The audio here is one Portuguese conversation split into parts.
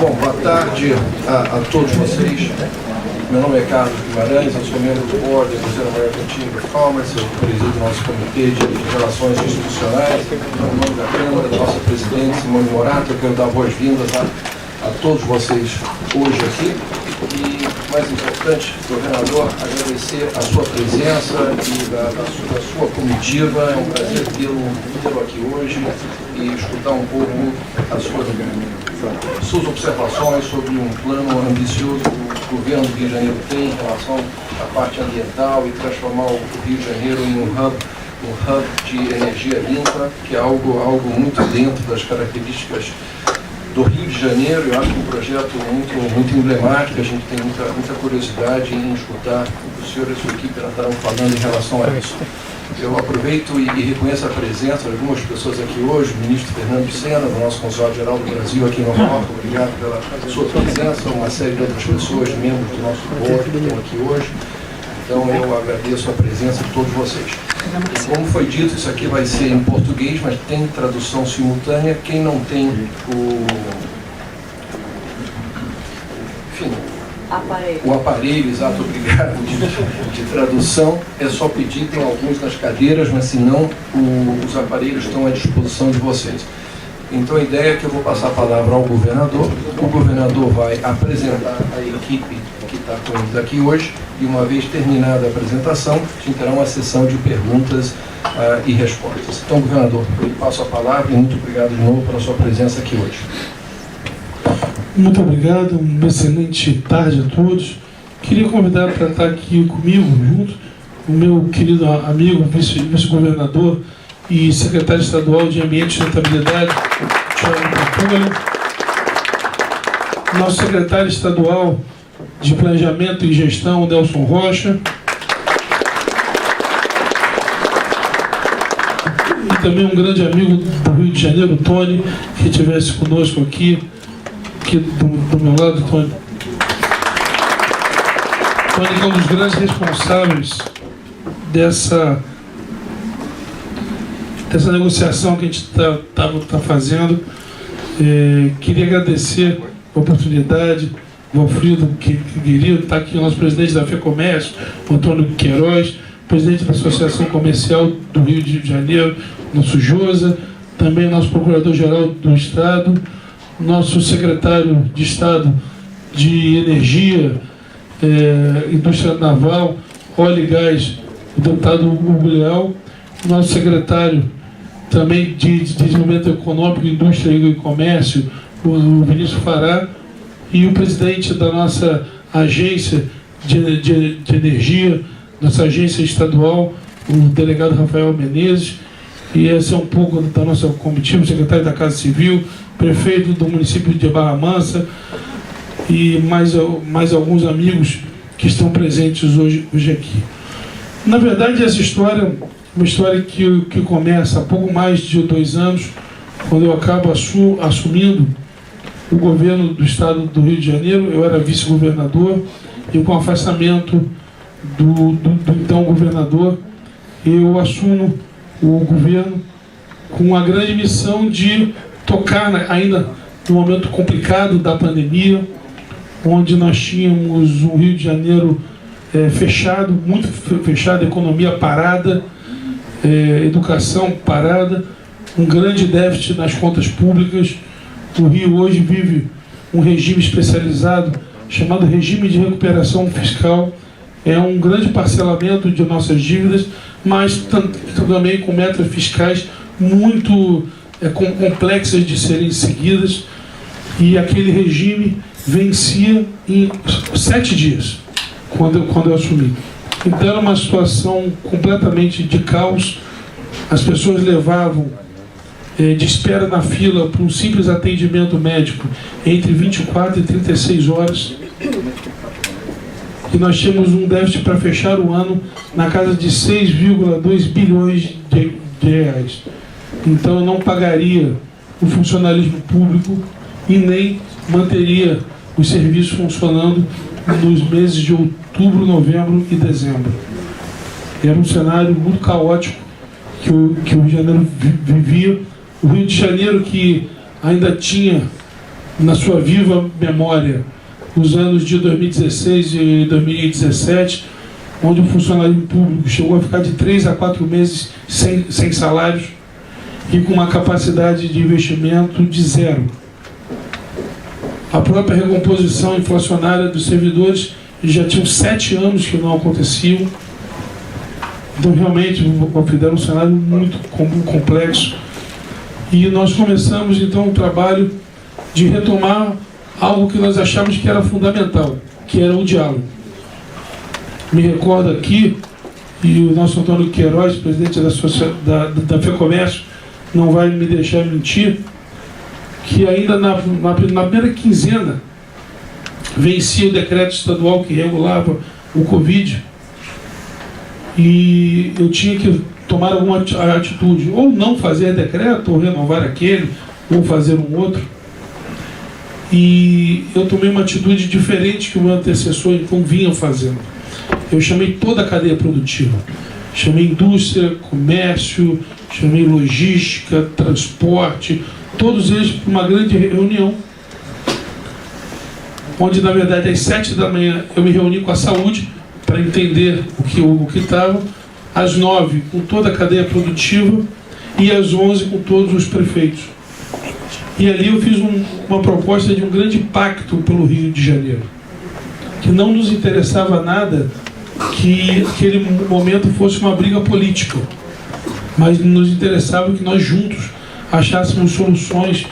Bom, boa tarde a todos vocês. Meu nome é Carlos Guimarães, eu sou membro do board do Museu American Chamber of Commerce, eu presido o nosso comitê de relações institucionais, no nome da Câmara, da nossa presidente Simone Morato. Eu quero dar boas-vindas a todos vocês hoje aqui. E, mais importante, governador, agradecer a sua presença e da sua comitiva. É um prazer tê-lo aqui hoje e escutar um pouco as suas observações sobre um plano ambicioso que o governo do Rio de Janeiro tem em relação à parte ambiental e transformar o Rio de Janeiro em um hub de energia limpa, que é algo muito dentro das características do Rio de Janeiro. Eu acho um projeto muito emblemático. A gente tem muita curiosidade em escutar o que o senhor e a sua equipe estavam falando em relação a isso. Eu aproveito e reconheço a presença de algumas pessoas aqui hoje, o ministro Fernando Sena, do nosso Consulado-Geral do Brasil aqui em Nova York. Obrigado pela sua presença, uma série de outras pessoas, membros do nosso board que estão aqui hoje. Então eu agradeço a presença de todos vocês. E como foi dito, isso aqui vai ser em português, mas tem tradução simultânea. Quem não tem o aparelho, exato, obrigado, de tradução, é só pedir, tem alguns nas cadeiras, mas se não, os aparelhos estão à disposição de vocês. Então a ideia é que eu vou passar a palavra ao governador. O governador vai apresentar a equipe que está com eles aqui hoje, e uma vez terminada a apresentação, a gente terá uma sessão de perguntas e respostas. Então, governador, eu lhe passo a palavra e muito obrigado de novo pela sua presença aqui hoje. Muito obrigado, uma excelente tarde a todos. Queria convidar para estar aqui comigo, junto, o meu querido amigo, vice-governador e secretário estadual de Ambiente e Sustentabilidade, Thiago Pampolho, nosso secretário estadual de Planejamento e Gestão, Nelson Rocha, e também um grande amigo do Rio de Janeiro, Tony, que estivesse conosco aqui do meu lado, Tony. Tony é um dos grandes responsáveis dessa negociação que a gente está fazendo. Queria agradecer a oportunidade, o Valfrido, que queria estar aqui, o nosso presidente da FEComércio, o Antônio Queiroz, presidente da Associação Comercial do Rio de Janeiro, nosso Josa, também nosso procurador-geral do Estado, nosso secretário de Estado de Energia, Indústria Naval, Óleo e Gás, o deputado Hugo Leal, nosso secretário também de Desenvolvimento Econômico, Indústria e Comércio, o Vinícius Fará, e o presidente da nossa agência de energia, nossa agência estadual, o delegado Rafael Menezes. E esse é um pouco da nossa comitiva, o secretário da Casa Civil, prefeito do município de Barra Mansa e mais alguns amigos que estão presentes hoje aqui. Na verdade, essa história é uma história que começa há pouco mais de 2 anos, quando eu acabo assumindo o governo do estado do Rio de Janeiro. Eu era vice-governador e com o afastamento do então governador, eu assumo o governo com a grande missão de tocar ainda no momento complicado da pandemia, onde nós tínhamos o Rio de Janeiro fechado, muito fechado, economia parada, educação parada, um grande déficit nas contas públicas. O Rio hoje vive um regime especializado chamado regime de recuperação fiscal. É um grande parcelamento de nossas dívidas, mas também com metas fiscais muito complexas de serem seguidas, e aquele regime vencia em 7 dias, quando eu assumi. Então era uma situação completamente de caos. As pessoas levavam de espera na fila para um simples atendimento médico entre 24 e 36 horas. E nós tínhamos um déficit para fechar o ano na casa de 6,2 bilhões de reais. Então eu não pagaria o funcionalismo público e nem manteria os serviços funcionando nos meses de outubro, novembro e dezembro. Era um cenário muito caótico que o Rio de Janeiro vivia. O Rio de Janeiro, que ainda tinha na sua viva memória, os anos de 2016 e 2017, onde o funcionário público chegou a ficar de 3 a 4 meses sem salários e com uma capacidade de investimento de zero. A própria recomposição inflacionária dos servidores já tinham 7 anos que não aconteciam. Então, realmente, fizeram um cenário muito complexo. E nós começamos, então, um trabalho de retomar algo que nós achávamos que era fundamental, que era o diálogo. Me recordo aqui, e o nosso Antônio Queiroz, presidente da FEComércio, não vai me deixar mentir, que ainda na primeira quinzena vencia o decreto estadual que regulava o Covid, e eu tinha que tomar alguma atitude, ou não fazer decreto, ou renovar aquele, ou fazer um outro. E eu tomei uma atitude diferente que o meu antecessor então vinha fazendo. Eu chamei toda a cadeia produtiva. Chamei indústria, comércio, chamei logística, transporte, todos eles para uma grande reunião, onde, na verdade, às 7 da manhã eu me reuni com a saúde para entender o que estava, às 9 com toda a cadeia produtiva e às 11 com todos os prefeitos. E ali eu fiz uma proposta de um grande pacto pelo Rio de Janeiro, que não nos interessava nada que aquele momento fosse uma briga política, mas nos interessava que nós juntos achássemos soluções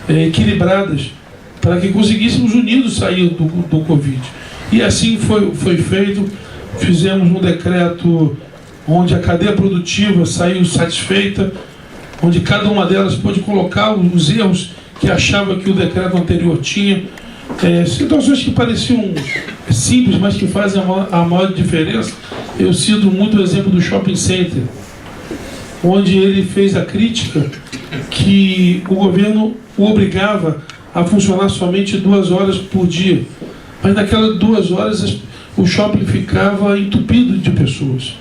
equilibradas para que conseguíssemos unidos sair do Covid. E assim foi feito. Fizemos um decreto onde a cadeia produtiva saiu satisfeita, onde cada uma delas pôde colocar os erros que achava que o decreto anterior tinha, situações que pareciam simples, mas que fazem a maior diferença. Eu cito muito o exemplo do shopping center, onde ele fez a crítica que o governo o obrigava a funcionar somente 2 horas por dia, mas naquelas 2 horas o shopping ficava entupido de pessoas.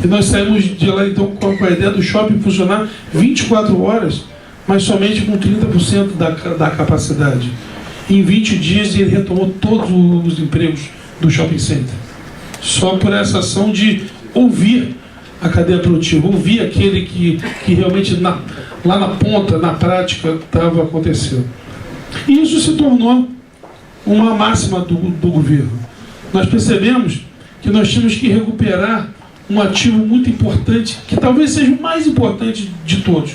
E nós saímos de lá então com a ideia do shopping funcionar 24 horas, mas somente com 30% da capacidade. Em 20 dias ele retomou todos os empregos do shopping center. Só por essa ação de ouvir a cadeia produtiva, ouvir aquele que realmente lá na ponta, na prática, estava acontecendo. E isso se tornou uma máxima do governo. Nós percebemos que nós tínhamos que recuperar um ativo muito importante, que talvez seja o mais importante de todos,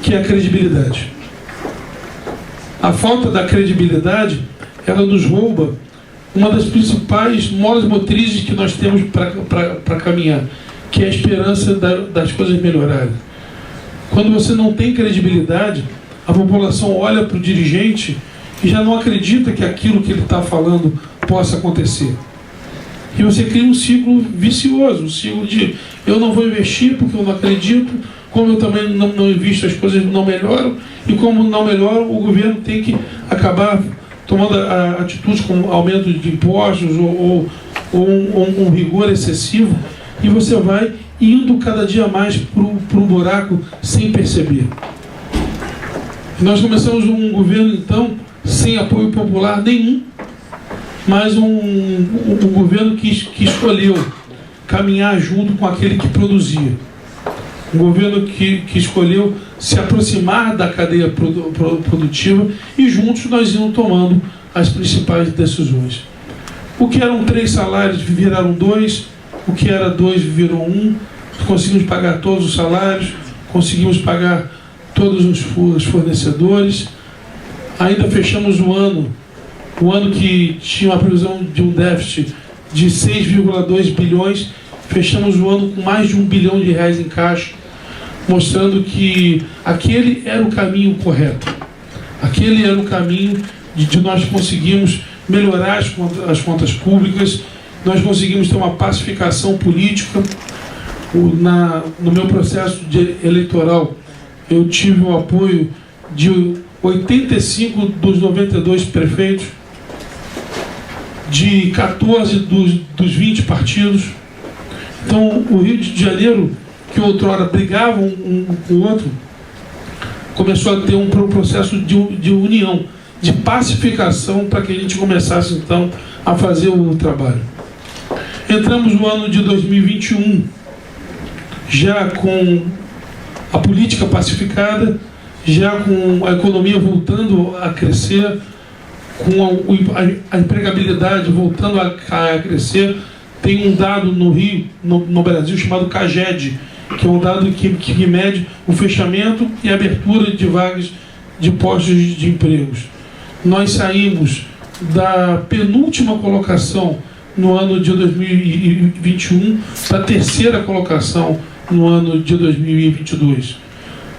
que é a credibilidade. A falta da credibilidade, ela nos rouba uma das principais molas motrizes que nós temos para caminhar, que é a esperança das coisas melhorarem. Quando você não tem credibilidade, a população olha para o dirigente e já não acredita que aquilo que ele está falando possa acontecer. E você cria um ciclo vicioso, um ciclo de eu não vou investir porque eu não acredito, como eu também não invisto, as coisas não melhoram, e como não melhoram, o governo tem que acabar tomando atitudes como aumento de impostos ou um rigor excessivo, e você vai indo cada dia mais para o buraco sem perceber. Nós começamos um governo, então, sem apoio popular nenhum, mas um governo que escolheu caminhar junto com aquele que produzia. Um governo que escolheu se aproximar da cadeia produtiva, e juntos nós íamos tomando as principais decisões. O que eram 3 salários viraram 2, o que era 2 virou 1, conseguimos pagar todos os salários, conseguimos pagar todos os fornecedores, ainda fechamos o ano que tinha uma previsão de um déficit de 6,2 bilhões, fechamos o ano com mais de R$1 bilhão em caixa, mostrando que aquele era o caminho correto. Aquele era o caminho de nós conseguirmos melhorar as contas públicas, nós conseguimos ter uma pacificação política. No meu processo eleitoral, eu tive o apoio de 85 dos 92 prefeitos, de 14 dos 20 partidos. Então, o Rio de Janeiro, que outrora brigava um com o outro, começou a ter um processo de união. de pacificação para que a gente começasse então a fazer o trabalho. Entramos no ano de 2021 já com a política pacificada, já com a economia voltando a crescer, com a empregabilidade voltando a crescer. Tem um dado no Rio, no Brasil, chamado CAGED, que é um dado que mede o fechamento e abertura de vagas de postos de empregos. Nós saímos da penúltima colocação no ano de 2021 para a terceira colocação no ano de 2022.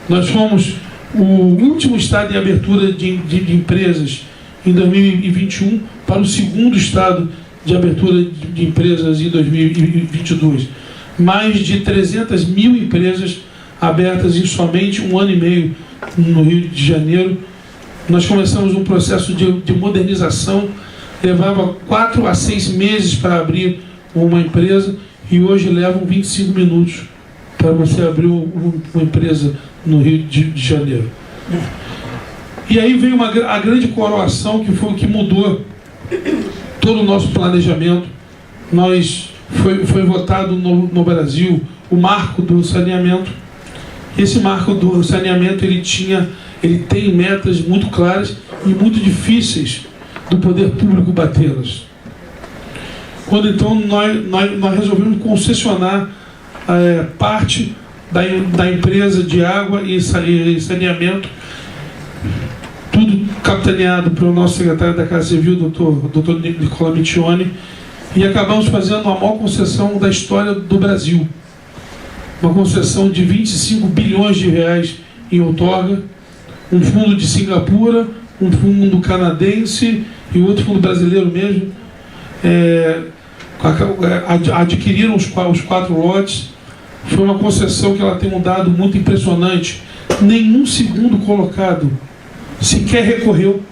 Nós fomos o último estado em abertura de empresas em 2021 para o segundo estado de abertura de empresas em 2022. Mais de 300 mil empresas abertas em somente um ano e meio no Rio de Janeiro. Nós começamos um processo de modernização, levava 4 a 6 meses para abrir uma empresa e hoje levam 25 minutos para você abrir uma empresa no Rio de Janeiro. E aí veio a grande coroação, que foi o que mudou todo o nosso planejamento. Foi votado no Brasil o marco do saneamento. Esse marco do saneamento ele tem metas muito claras e muito difíceis do poder público batê-las. Quando então nós resolvemos concessionar parte da empresa de água e saneamento, tudo capitaneado pelo nosso secretário da Casa Civil, doutor Nicola Mittioni, e acabamos fazendo a maior concessão da história do Brasil. Uma concessão de 25 bilhões de reais em outorga, um fundo de Singapura, um fundo canadense e outro fundo brasileiro mesmo, adquiriram os 4 lotes. Foi uma concessão que ela tem um dado muito impressionante. Nenhum segundo colocado sequer recorreu.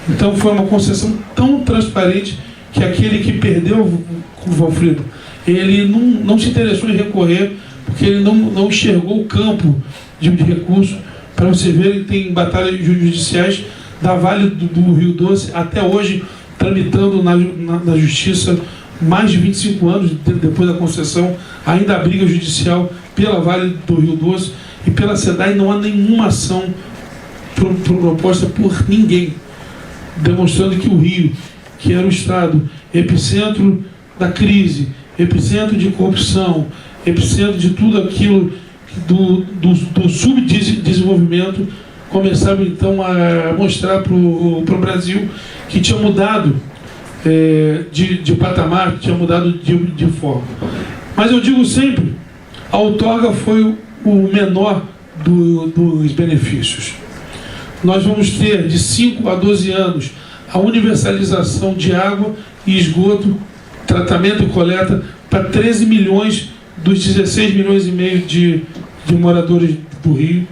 Então foi uma concessão tão transparente que aquele que perdeu, o Valfrido, ele não se interessou em recorrer, porque ele não enxergou o campo de recurso. Para você ver, ele tem batalhas judiciais da Vale do Rio Doce até hoje tramitando na justiça. Mais de 25 anos depois da concessão, ainda a briga judicial pela Vale do Rio Doce e pela SEDAI. Não há nenhuma ação proposta por ninguém, demonstrando que o Rio, que era o estado epicentro da crise, epicentro de corrupção, epicentro de tudo aquilo do subdesenvolvimento, começava então a mostrar para o Brasil que tinha mudado de patamar, que tinha mudado de forma. Mas eu digo sempre, a outorga foi o menor dos benefícios. Nós vamos ter de 5 a 12 anos a universalização de água e esgoto, tratamento e coleta para 13 milhões dos 16 milhões e meio de moradores do Rio.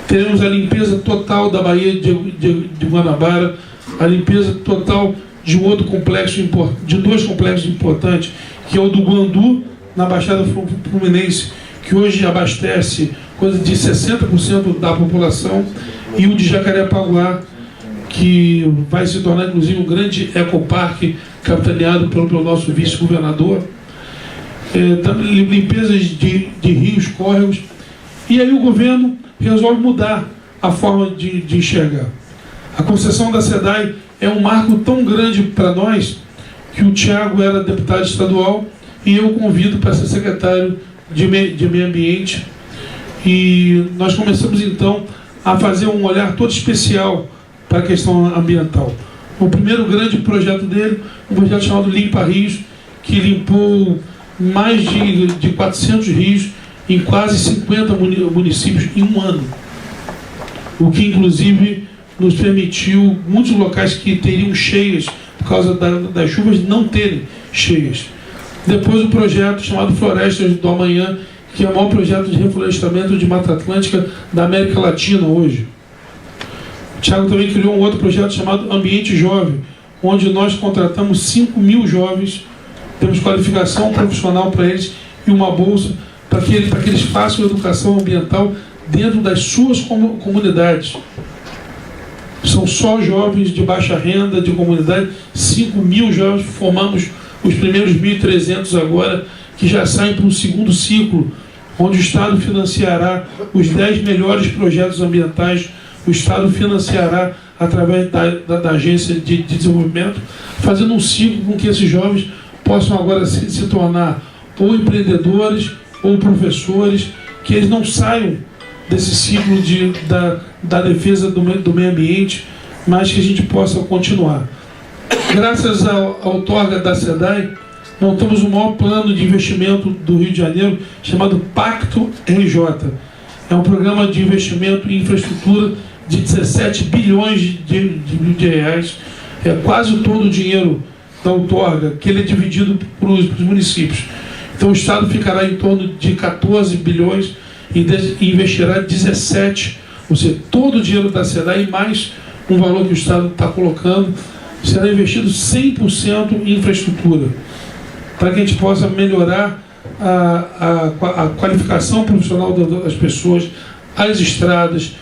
Teremos a limpeza total da Baía de Guanabara, a limpeza total de um outro complexo, de 2 complexos importantes, que é o do Guandu, na Baixada Fluminense, que hoje abastece coisa de 60% da população, e o de Jacarepaguá, que vai se tornar inclusive um grande ecoparque capitaneado pelo nosso vice-governador. Limpezas de rios, córregos. E aí o governo resolve mudar a forma de enxergar. A concessão da SEDAI é um marco tão grande para nós que o Tiago era deputado estadual e eu convido para ser secretário de Meio Ambiente. E nós começamos então a fazer um olhar todo especial para a questão ambiental. O primeiro grande projeto dele, um projeto chamado Limpa Rios, que limpou mais de 400 rios em quase 50 municípios em um ano. O que inclusive nos permitiu muitos locais que teriam cheias por causa das chuvas não terem cheias. Depois o projeto chamado Florestas do Amanhã, que é o maior projeto de reflorestamento de Mata Atlântica da América Latina hoje. O Tiago também criou um outro projeto chamado Ambiente Jovem, onde nós contratamos 5 mil jovens, temos qualificação profissional para eles e uma bolsa para que eles façam educação ambiental dentro das suas comunidades. são só jovens de baixa renda, de comunidade, 5.000 jovens, formamos os primeiros 1.300 agora, que já saem para um segundo ciclo, onde o Estado financiará os 10 melhores projetos ambientais, o Estado financiará através da Agência de Desenvolvimento, fazendo um ciclo com que esses jovens possam agora se tornar ou empreendedores ou professores, que eles não saiam desse ciclo da defesa do meio ambiente, mas que a gente possa continuar. Graças ao outorga da SEDAI, montamos o maior plano de investimento do Rio de Janeiro, chamado Pacto RJ. É um programa de investimento em infraestrutura de 17 bilhões de reais, é quase todo o dinheiro da outorga, que ele é dividido para os municípios. Então o Estado ficará em torno de 14 bilhões e investirá 17, ou seja, todo o dinheiro da SEDAI e mais um valor que o Estado está colocando, será investido 100% em infraestrutura, para que a gente possa melhorar a qualificação profissional das pessoas, as estradas,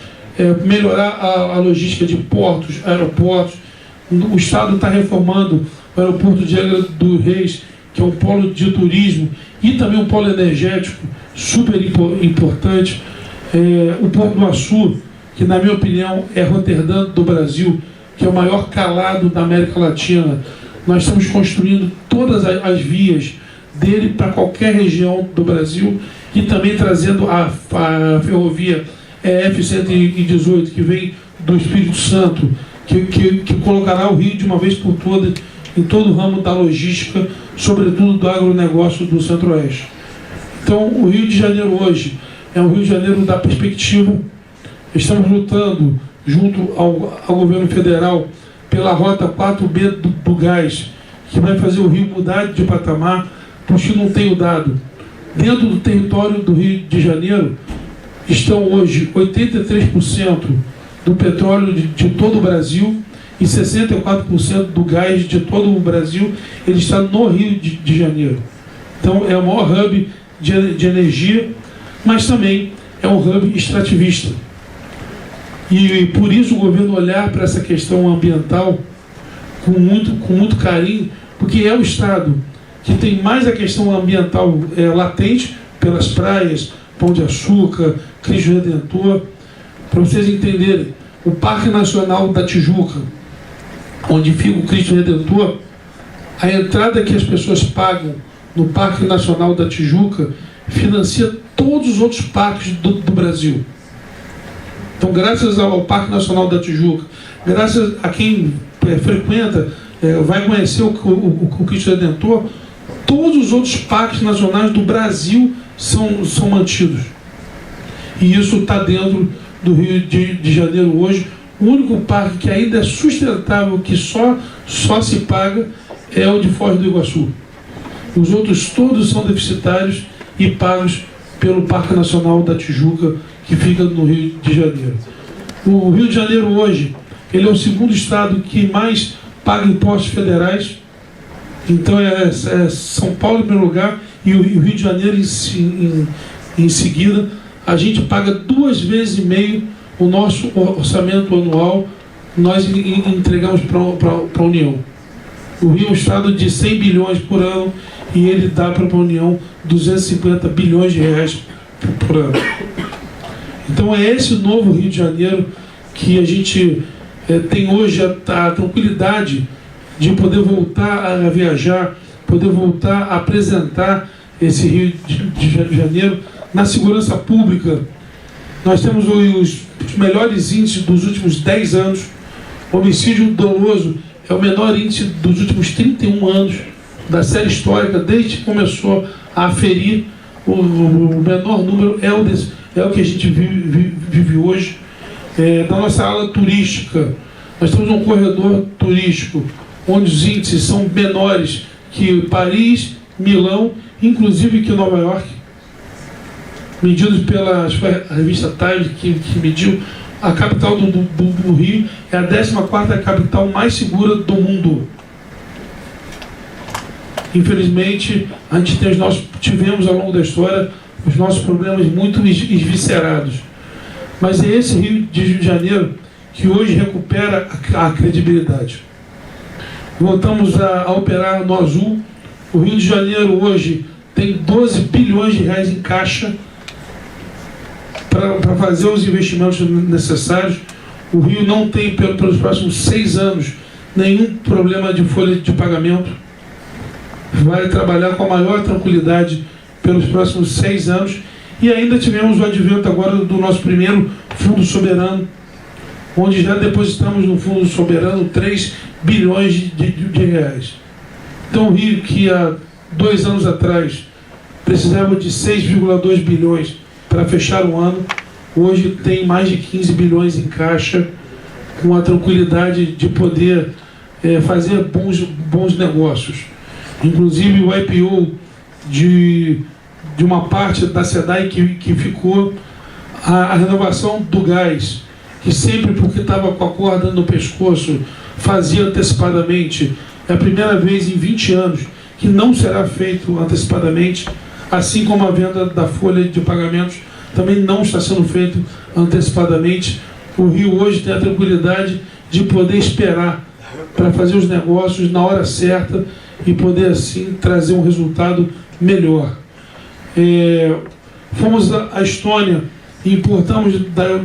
melhorar a logística de portos, aeroportos. O Estado está reformando o aeroporto de Angra dos Reis, que é um polo de turismo e também um polo energético super importante. O Porto do Açu, que na minha opinião é Roterdã do Brasil, que é o maior calado da América Latina. Nós estamos construindo todas as vias dele para qualquer região do Brasil e também trazendo a ferrovia F-118, que vem do Espírito Santo, que colocará o Rio de uma vez por todas em todo o ramo da logística, sobretudo do agronegócio do Centro-Oeste. Então, o Rio de Janeiro hoje é um Rio de Janeiro da perspectiva. Estamos lutando junto ao governo federal pela rota 4B do gás, que vai fazer o Rio mudar de patamar, porque não tenho dado. Dentro do território do Rio de Janeiro estão hoje 83% do petróleo de todo o Brasil e 64% do gás de todo o Brasil, ele está no Rio de Janeiro. Então é o maior hub de energia, mas também é um hub extrativista. E por isso o governo olhar para essa questão ambiental com muito carinho, porque é o Estado que tem mais a questão ambiental latente, pelas praias, Pão de Açúcar, Cristo Redentor. Para vocês entenderem, o Parque Nacional da Tijuca, onde fica o Cristo Redentor, a entrada que as pessoas pagam no Parque Nacional da Tijuca financia todos os outros parques do Brasil. Então, graças ao Parque Nacional da Tijuca, graças a quem frequenta, vai conhecer o Cristo Redentor, todos os outros parques nacionais do Brasil são mantidos. E isso está dentro do Rio de Janeiro hoje. O único parque que ainda é sustentável, que só se paga, é o de Foz do Iguaçu. Os outros todos são deficitários e pagos pelo Parque Nacional da Tijuca, que fica no Rio de Janeiro. O Rio de Janeiro hoje, ele é o segundo estado que mais paga impostos federais. Então é São Paulo em primeiro lugar e o Rio de Janeiro em seguida. A gente paga 2,5 vezes o nosso orçamento anual, nós entregamos para a União. O Rio é um estado de 100 bilhões por ano e ele dá para a União 250 bilhões de reais por ano. Então é esse o novo Rio de Janeiro que a gente tem hoje a tranquilidade de poder voltar a viajar, poder voltar a apresentar esse Rio de Janeiro na segurança pública. Nós temos os melhores índices dos últimos 10 anos. O homicídio doloso é o menor índice dos últimos 31 anos da série histórica, desde que começou a aferir. O menor número é o que a gente vive hoje. Na nossa ala turística, nós temos um corredor turístico onde os índices são menores que Paris, Milão, inclusive que Nova York, medidos pela revista Times, que mediu. A capital do Rio é a 14ª capital mais segura do mundo. Infelizmente, nós tivemos ao longo da história os nossos problemas muito esviscerados. Mas é esse Rio de Janeiro que hoje recupera a credibilidade. Voltamos a operar no azul. O Rio de Janeiro hoje tem 12 bilhões de reais em caixa para fazer os investimentos necessários. O Rio não tem, pelos próximos 6 anos, nenhum problema de folha de pagamento. Vai trabalhar com a maior tranquilidade pelos próximos 6 anos. E ainda tivemos o advento agora do nosso primeiro fundo soberano, onde já depositamos no fundo soberano 3 bilhões de reais. Então o Rio, que há 2 anos atrás precisava de 6,2 bilhões para fechar o ano, hoje tem mais de 15 bilhões em caixa, com a tranquilidade de poder fazer bons negócios. Inclusive o IPO de uma parte da SEDAI que ficou, a renovação do gás, que sempre, porque estava com a corda no pescoço, fazia antecipadamente. É a primeira vez em 20 anos que não será feito antecipadamente, assim como a venda da folha de pagamentos também não está sendo feito antecipadamente. O Rio hoje tem a tranquilidade de poder esperar para fazer os negócios na hora certa e poder assim trazer um resultado melhor. Fomos à Estônia e importamos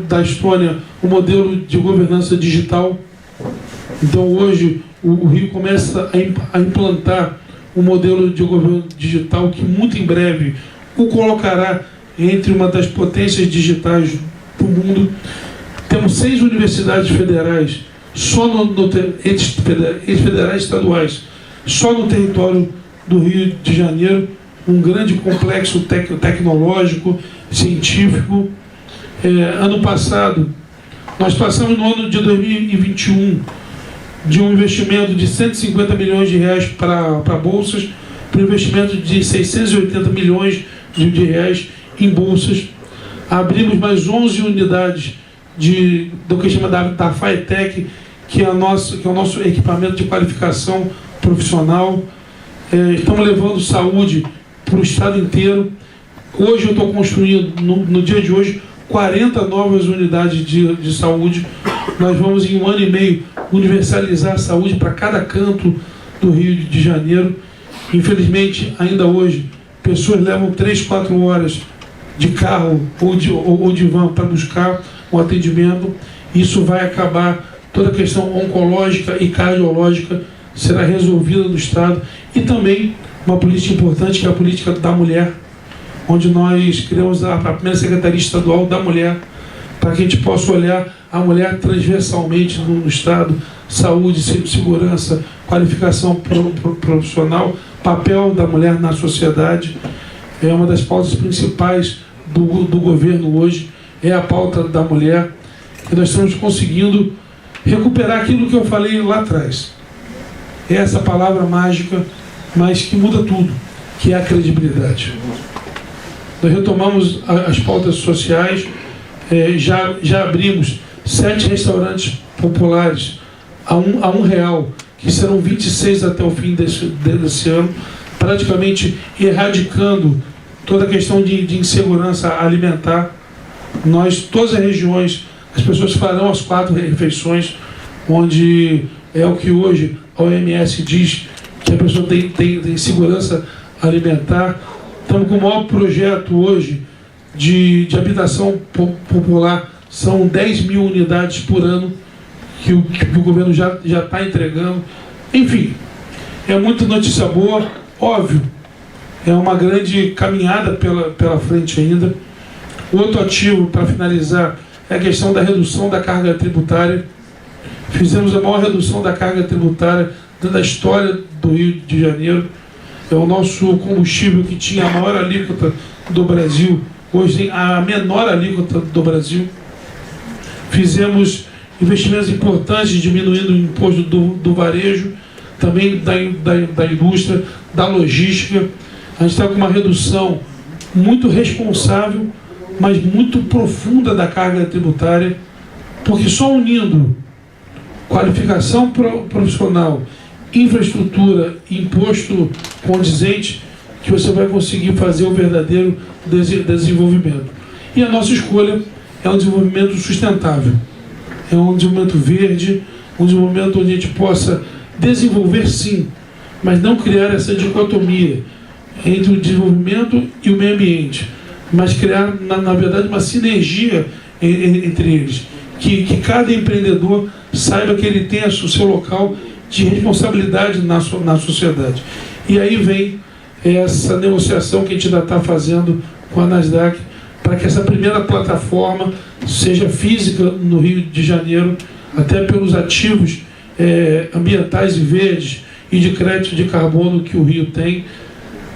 da Estônia o modelo de governança digital. Então hoje o Rio começa a implantar um modelo de governo digital que muito em breve o colocará entre uma das potências digitais do mundo. Temos 6 universidades federais, federais estaduais, só no território do Rio de Janeiro, um grande complexo tecnológico, científico. Ano passado, nós passamos no ano de 2021 de um investimento de 150 milhões de reais para bolsas, para um investimento de 680 milhões de reais em bolsas. Abrimos mais 11 unidades do que chama da FAETEC, que é o nosso equipamento de qualificação profissional. Estamos levando saúde para o estado inteiro. Hoje eu estou construindo, no dia de hoje, 40 novas unidades de saúde. Nós vamos, em 1 ano e meio, universalizar a saúde para cada canto do Rio de Janeiro. Infelizmente, ainda hoje, pessoas levam 3, 4 horas de carro ou de van para buscar um atendimento. Isso vai acabar. Toda a questão oncológica e cardiológica será resolvida no Estado. E também uma política importante, que é a política da mulher, onde nós criamos a primeira Secretaria Estadual da Mulher, para que a gente possa olhar a mulher transversalmente no Estado: saúde, segurança, qualificação profissional, papel da mulher na sociedade. É uma das pautas principais do governo hoje, é a pauta da mulher, e nós estamos conseguindo recuperar aquilo que eu falei lá atrás. É essa palavra mágica, mas que muda tudo, que é a credibilidade. Nós retomamos as pautas sociais, já abrimos 7 restaurantes populares a R$1, que serão 26 até o fim desse ano, praticamente erradicando toda a questão de insegurança alimentar. Todas as regiões, as pessoas farão as 4 refeições, onde é o que hoje a OMS diz que a pessoa tem segurança alimentar. Estamos com o maior projeto hoje de habitação popular, são 10 mil unidades por ano que o governo já está entregando. Enfim, é muita notícia boa, óbvio, é uma grande caminhada pela frente ainda. Outro ativo, para finalizar, é a questão da redução da carga tributária. Fizemos a maior redução da carga tributária da história do Rio de Janeiro. É o nosso combustível que tinha a maior alíquota do Brasil, hoje tem a menor alíquota do Brasil. Fizemos investimentos importantes, diminuindo o imposto do varejo, também da indústria, da logística. A gente está com uma redução muito responsável, mas muito profunda da carga tributária, porque só unindo qualificação profissional, infraestrutura, imposto condizente, que você vai conseguir fazer o verdadeiro desenvolvimento. E a nossa escolha é um desenvolvimento sustentável. é um desenvolvimento verde, um desenvolvimento onde a gente possa desenvolver sim, mas não criar essa dicotomia entre o desenvolvimento e o meio ambiente, mas criar, na verdade, uma sinergia entre eles, que cada empreendedor saiba que ele tem o seu local de responsabilidade na sociedade. E aí vem essa negociação que a gente ainda está fazendo com a Nasdaq, para que essa primeira plataforma seja física no Rio de Janeiro, até pelos ativos ambientais e verdes e de crédito de carbono que o Rio tem.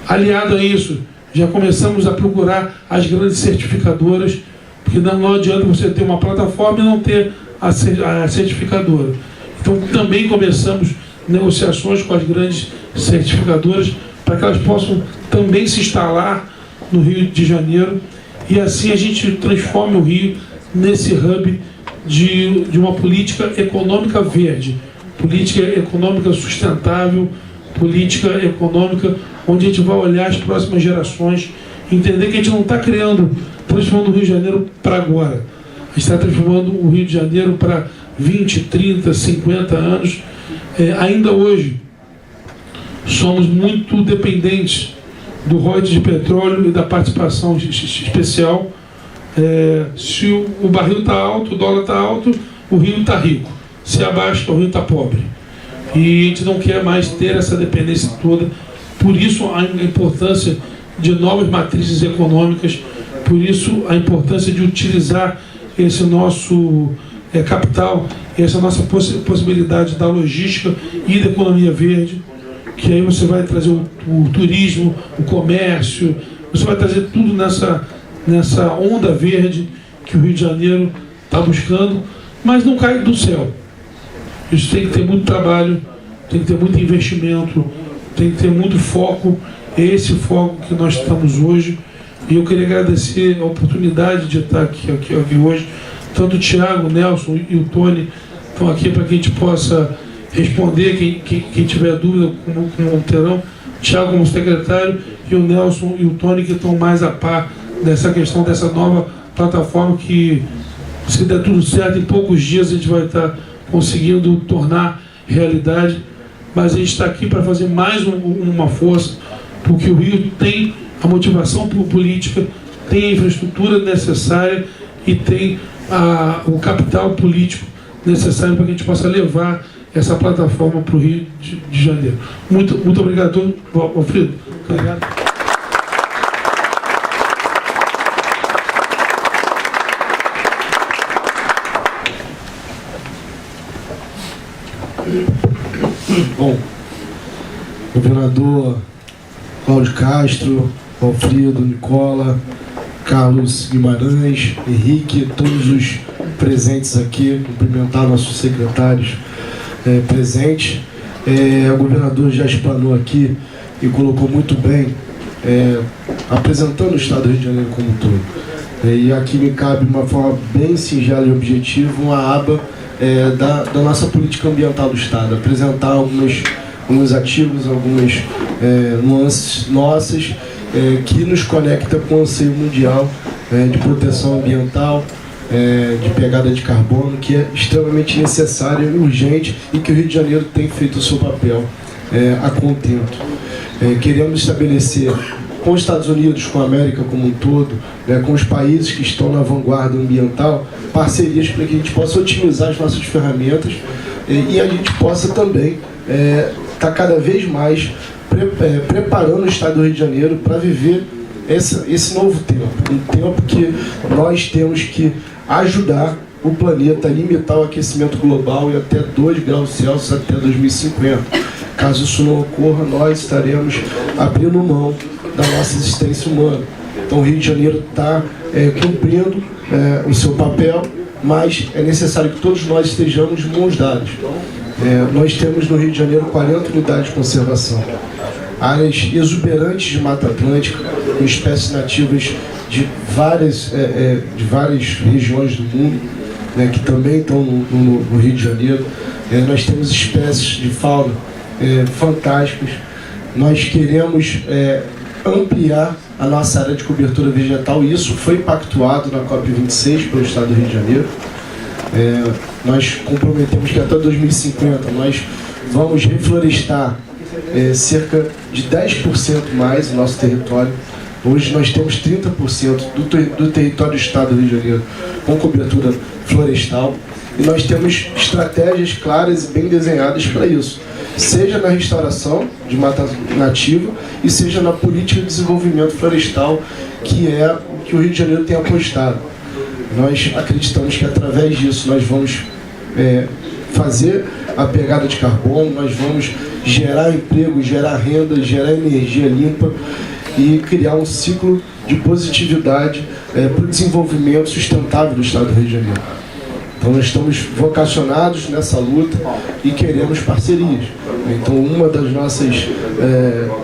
Aliado a isso, já começamos a procurar as grandes certificadoras, porque não adianta você ter uma plataforma e não ter a certificadora. Então também começamos negociações com as grandes certificadoras para que elas possam também se instalar no Rio de Janeiro, e assim a gente transforme o Rio nesse hub de uma política econômica verde, política econômica sustentável, política econômica onde a gente vai olhar as próximas gerações, entender que a gente não está transformando o Rio de Janeiro para agora, a gente está transformando o Rio de Janeiro para 20, 30, 50 anos. Ainda hoje somos muito dependentes do royalties de petróleo e da participação especial. Se o barril está alto, o dólar está alto, o Rio está rico. Se abaixa, o Rio está pobre. E a gente não quer mais ter essa dependência toda. Por isso a importância de novas matrizes econômicas, por isso a importância de utilizar esse nosso capital, essa nossa possibilidade da logística e da economia verde, que aí você vai trazer o turismo, o comércio, você vai trazer tudo nessa onda verde que o Rio de Janeiro está buscando, mas não cai do céu. Isso tem que ter muito trabalho, tem que ter muito investimento, tem que ter muito foco. É esse foco que nós estamos hoje. E eu queria agradecer a oportunidade de estar aqui hoje. Tanto o Thiago, o Nelson e o Tony estão aqui para que a gente possa responder, quem tiver dúvida, como terão. O Thiago como secretário e o Nelson e o Tony que estão mais a par dessa questão, dessa nova plataforma que, se der tudo certo, em poucos dias a gente vai estar conseguindo tornar realidade. Mas a gente está aqui para fazer mais uma força, porque o Rio tem a motivação política, tem a infraestrutura necessária e tem o capital político necessário para que a gente possa levar essa plataforma para o Rio de Janeiro. Muito obrigado, Alfredo. Obrigado. Bom, governador Cláudio Castro, Alfredo, Nicola, Carlos Guimarães, Henrique, todos os presentes aqui, cumprimentar nossos secretários presentes. O governador já explanou aqui e colocou muito bem, apresentando o Estado do Rio de Janeiro como um todo. E aqui me cabe, de uma forma bem singela e objetiva, uma aba da nossa política ambiental do Estado, apresentar alguns ativos, algumas nuances nossas que nos conecta com o anseio mundial de proteção ambiental, de pegada de carbono, que é extremamente necessário e urgente e que o Rio de Janeiro tem feito o seu papel a contento. Queremos estabelecer com os Estados Unidos, com a América como um todo, com os países que estão na vanguarda ambiental, parcerias para que a gente possa otimizar as nossas ferramentas e a gente possa também estar cada vez mais preparando o Estado do Rio de Janeiro para viver esse novo tempo. Um tempo que nós temos que ajudar o planeta a limitar o aquecimento global e até 2 graus Celsius até 2050. Caso isso não ocorra, nós estaremos abrindo mão da nossa existência humana. Então o Rio de Janeiro está cumprindo o seu papel, mas é necessário que todos nós estejamos de mãos dadas. Nós temos no Rio de Janeiro 40 unidades de conservação, áreas exuberantes de Mata Atlântica, com espécies nativas de várias regiões do mundo, que também estão no Rio de Janeiro. Nós temos espécies de fauna fantásticas. Nós queremos ampliar a nossa área de cobertura vegetal, e isso foi pactuado na COP26 pelo Estado do Rio de Janeiro. Nós comprometemos que até 2050 nós vamos reflorestar cerca de 10% mais o nosso território. Hoje nós temos 30% do território do estado do Rio de Janeiro com cobertura florestal, e nós temos estratégias claras e bem desenhadas para isso, seja na restauração de mata nativa e seja na política de desenvolvimento florestal, que é o que o Rio de Janeiro tem apostado. Nós acreditamos que através disso nós vamos fazer a pegada de carbono, nós vamos gerar emprego, gerar renda, gerar energia limpa e criar um ciclo de positividade para o desenvolvimento sustentável do estado do Rio de Janeiro. Então nós estamos vocacionados nessa luta e queremos parcerias. Então uma das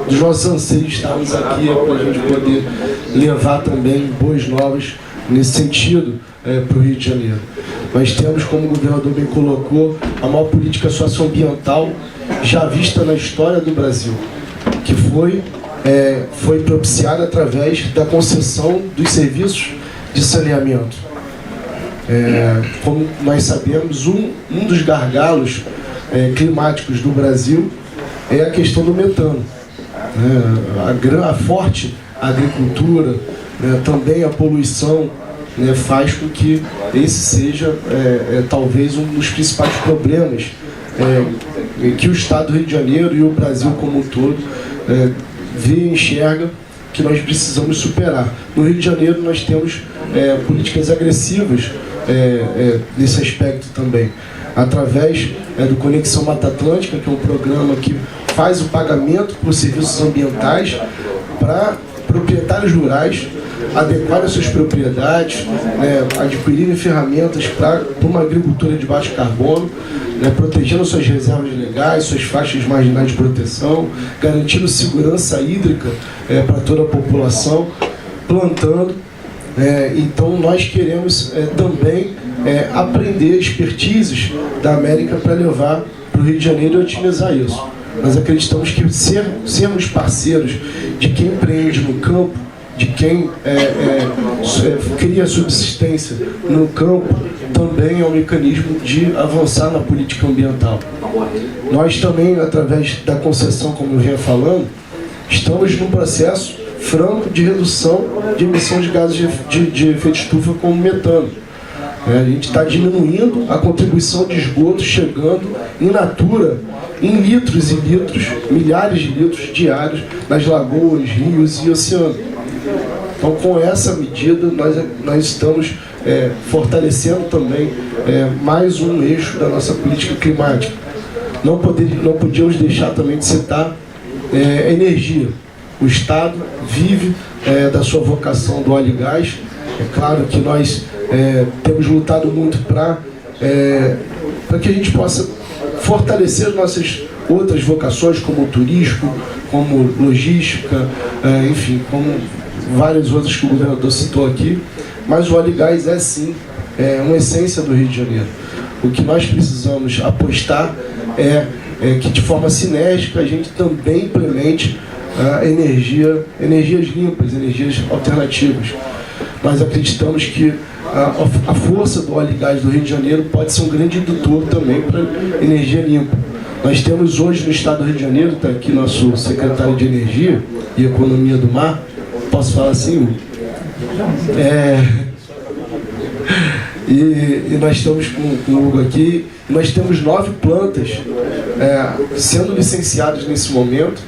dos nossos anseios estarmos aqui é para a gente poder levar também boas novas nesse sentido para o Rio de Janeiro. Nós temos, como o governador bem colocou, a maior política socioambiental já vista na história do Brasil, que foi propiciada através da concessão dos serviços de saneamento. Como nós sabemos, um dos gargalos climáticos do Brasil é a questão do metano. A forte agricultura, também a poluição, faz com que esse seja talvez um dos principais problemas que o estado do Rio de Janeiro e o Brasil como um todo vê e enxerga que nós precisamos superar. No Rio de Janeiro nós temos políticas agressivas nesse aspecto também, através do Conexão Mata Atlântica, que é um programa que faz o pagamento por serviços ambientais para proprietários rurais adequarem as suas propriedades, adquirirem ferramentas para uma agricultura de baixo carbono, protegendo suas reservas legais, suas faixas marginais de proteção, garantindo segurança hídrica para toda a população, plantando. Então nós queremos também aprender expertises da América para levar para o Rio de Janeiro e otimizar isso. Nós acreditamos que sermos parceiros de quem empreende no campo, de quem cria subsistência no campo, também é um mecanismo de avançar na política ambiental. Nós também, através da concessão, como eu vinha falando, estamos num processo franco de redução de emissão de gases de efeito estufa como metano. A gente está diminuindo a contribuição de esgoto, chegando in natura em litros e litros, milhares de litros diários nas lagoas, rios e oceanos. Então, com essa medida, nós estamos fortalecendo também mais um eixo da nossa política climática. Não podíamos deixar também de citar energia. O Estado vive da sua vocação do óleo e gás. É claro que nós temos lutado muito para que a gente possa fortalecer as nossas outras vocações, como o turismo, como logística, enfim, como várias outras que o governador citou aqui. Mas o óleo e gás é sim uma essência do Rio de Janeiro. O que nós precisamos apostar é que de forma sinérgica a gente também implemente energias limpas, energias alternativas. Nós acreditamos que a força do óleo e gás do Rio de Janeiro pode ser um grande indutor também para energia limpa. Nós temos hoje no estado do Rio de Janeiro, está aqui nosso secretário de Energia e Economia do Mar, posso falar assim? E nós estamos com o Hugo aqui, nós temos 9 plantas sendo licenciadas nesse momento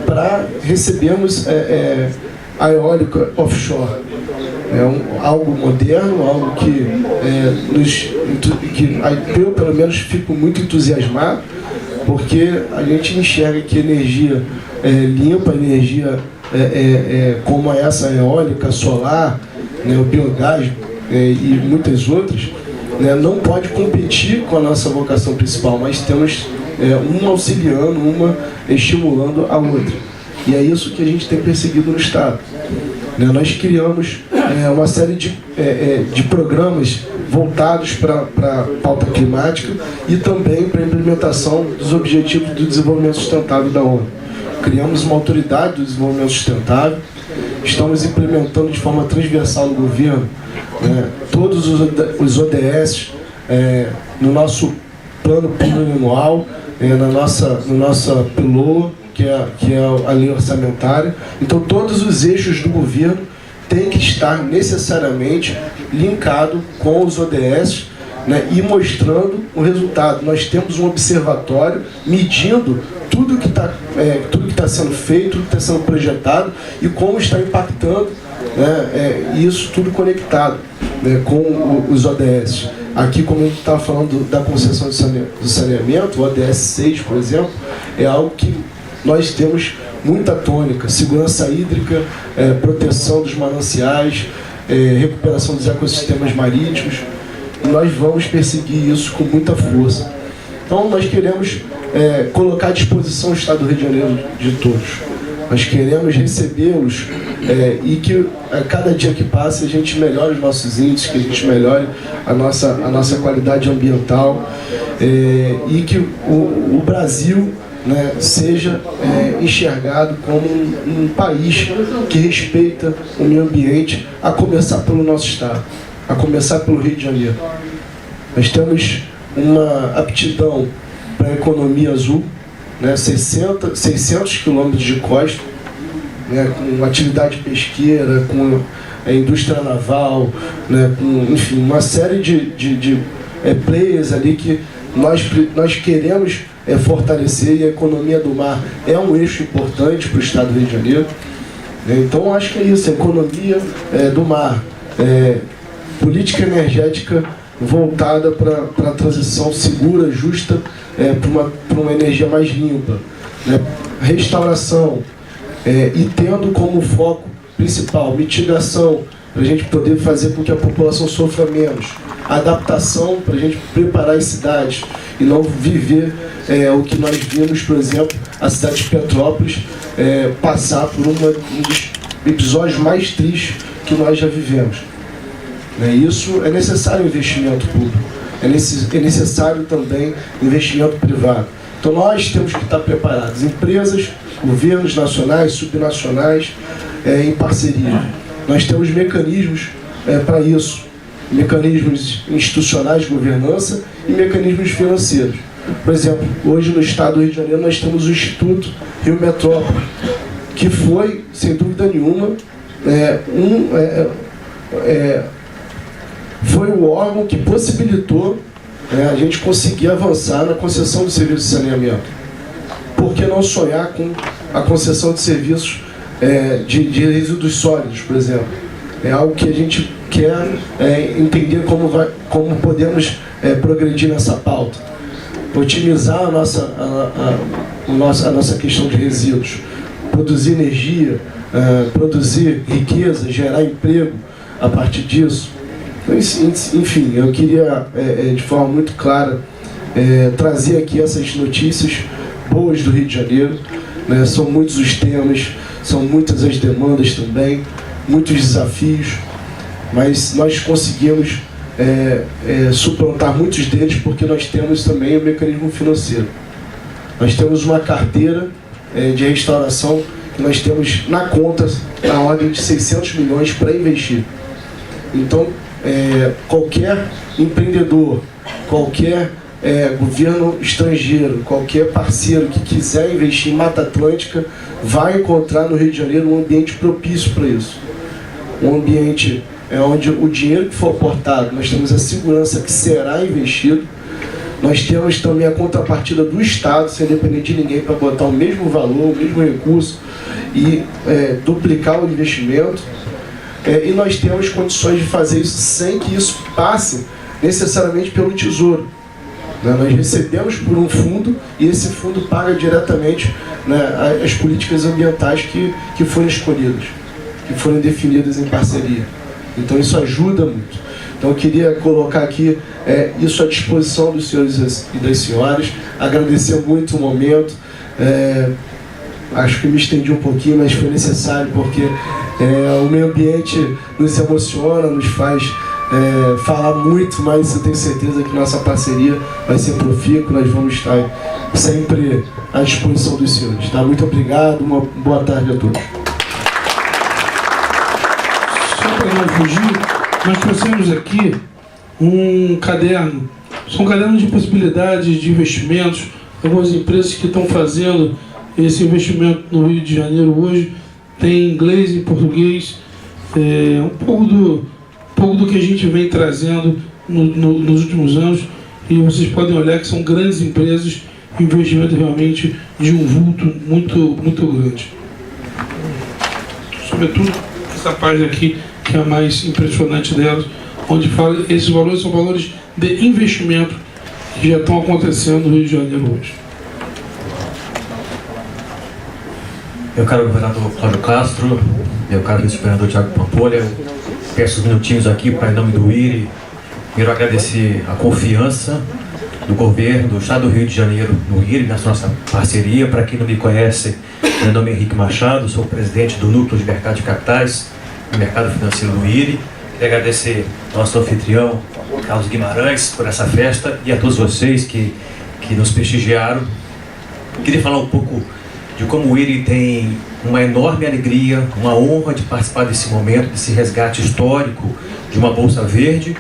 para recebermos a eólica offshore. Algo moderno, algo que eu pelo menos fico muito entusiasmado, porque a gente enxerga que energia limpa, energia como essa eólica, solar, o biogás e muitas outras, não pode competir com a nossa vocação principal, mas temos uma auxiliando, uma estimulando a outra. E é isso que a gente tem perseguido no Estado. Nós criamos uma série de programas voltados para a pauta climática e também para a implementação dos Objetivos do Desenvolvimento Sustentável da ONU. Criamos uma autoridade do desenvolvimento sustentável, estamos implementando de forma transversal no governo todos os ODS, no nosso plano plurianual, na nossa PLOA, que é a lei orçamentária. Então, todos os eixos do governo têm que estar necessariamente linkado com os ODS, né, e mostrando o resultado. Nós temos um observatório medindo tudo que está sendo feito, tudo que está sendo projetado e como está impactando, né, isso tudo conectado, né, com os ODS. Aqui, como a gente estava falando da concessão do saneamento, o ODS 6, por exemplo, é algo que nós temos muita tônica: segurança hídrica, proteção dos mananciais, recuperação dos ecossistemas marítimos, e nós vamos perseguir isso com muita força. Então, nós queremos colocar à disposição o Estado do Rio de Janeiro de todos. Nós queremos recebê-los e que a cada dia que passa a gente melhore os nossos índices, que a gente melhore a nossa qualidade ambiental, e que o Brasil, né, seja enxergado como um país que respeita o meio ambiente, a começar pelo nosso Estado, a começar pelo Rio de Janeiro. Nós temos uma aptidão para a economia azul, né, 600 quilômetros de costa, né, com atividade pesqueira, com a indústria naval, né, com, enfim, uma série de players ali que nós queremos fortalecer, e a economia do mar é um eixo importante para o Estado do Rio de Janeiro. Então, acho que é isso: a economia do mar, política energética voltada para a transição segura, justa, para uma energia mais limpa, né? Restauração, e tendo como foco principal mitigação, para a gente poder fazer com que a população sofra menos, adaptação, para a gente preparar as cidades e não viver o que nós vimos, por exemplo, a cidade de Petrópolis passar por um dos episódios mais tristes que nós já vivemos. Isso é necessário investimento público, é necessário também investimento privado. Então nós temos que estar preparados, empresas, governos nacionais, subnacionais, em parceria. Nós temos mecanismos para isso, mecanismos institucionais de governança e mecanismos financeiros. Por exemplo, hoje no Estado do Rio de Janeiro nós temos o Instituto Rio Metrópole, que foi, sem dúvida nenhuma, foi o órgão que possibilitou a gente conseguir avançar na concessão do serviço de saneamento. Por que não sonhar com a concessão de serviços de resíduos sólidos, por exemplo? É algo que a gente quer entender como podemos progredir nessa pauta. Otimizar a nossa questão de resíduos, produzir energia, produzir riqueza, gerar emprego a partir disso. Então, enfim, eu queria, de forma muito clara, trazer aqui essas notícias boas do Rio de Janeiro, né? São muitos os temas, são muitas as demandas também, muitos desafios, mas nós conseguimos suplantar muitos deles porque nós temos também o mecanismo financeiro. Nós temos uma carteira de restauração que nós temos na conta na ordem de 600 milhões para investir. Então, qualquer empreendedor, qualquer governo estrangeiro, qualquer parceiro que quiser investir em Mata Atlântica vai encontrar no Rio de Janeiro um ambiente propício para isso. Um ambiente onde o dinheiro que for aportado, nós temos a segurança que será investido. Nós temos também a contrapartida do Estado, sem depender de ninguém, para botar o mesmo valor, o mesmo recurso e duplicar o investimento. E nós temos condições de fazer isso sem que isso passe necessariamente pelo Tesouro. Nós recebemos por um fundo e esse fundo paga diretamente, né, as políticas ambientais que foram escolhidas, que foram definidas em parceria. Então isso ajuda muito. Então eu queria colocar aqui isso à disposição dos senhores e das senhoras, agradecer muito o momento. Acho que me estendi um pouquinho, mas foi necessário porque o meio ambiente nos emociona, nos faz falar muito, mas eu tenho certeza que nossa parceria vai ser profícua, nós vamos estar sempre à disposição dos senhores. Tá? Muito obrigado, uma boa tarde a todos. Só para não fugir, nós trouxemos aqui um caderno São cadernos de possibilidades de investimentos, algumas empresas que estão fazendo esse investimento no Rio de Janeiro hoje, tem inglês e português, um pouco do que a gente vem trazendo nos últimos anos, e vocês podem olhar que são grandes empresas, investimento realmente de um vulto muito grande. Sobretudo essa página aqui, que é a mais impressionante delas, onde fala esses valores são valores de investimento que já estão acontecendo no Rio de Janeiro hoje. Meu caro governador Cláudio Castro, meu caro vice-governador Thiago Pampolha, peço uns minutinhos aqui para, em nome do IRI, quero agradecer a confiança do governo do Estado do Rio de Janeiro no IRI, nessa nossa parceria. Para quem não me conhece, meu nome é Henrique Machado, sou presidente do Núcleo de Mercado de Capitais e Mercado Financeiro do IRI. Quero agradecer ao nosso anfitrião, Carlos Guimarães, por essa festa, e a todos vocês que nos prestigiaram. Queria falar um pouco de como o IRI tem uma enorme alegria, uma honra de participar desse momento, desse resgate histórico de uma Bolsa Verde.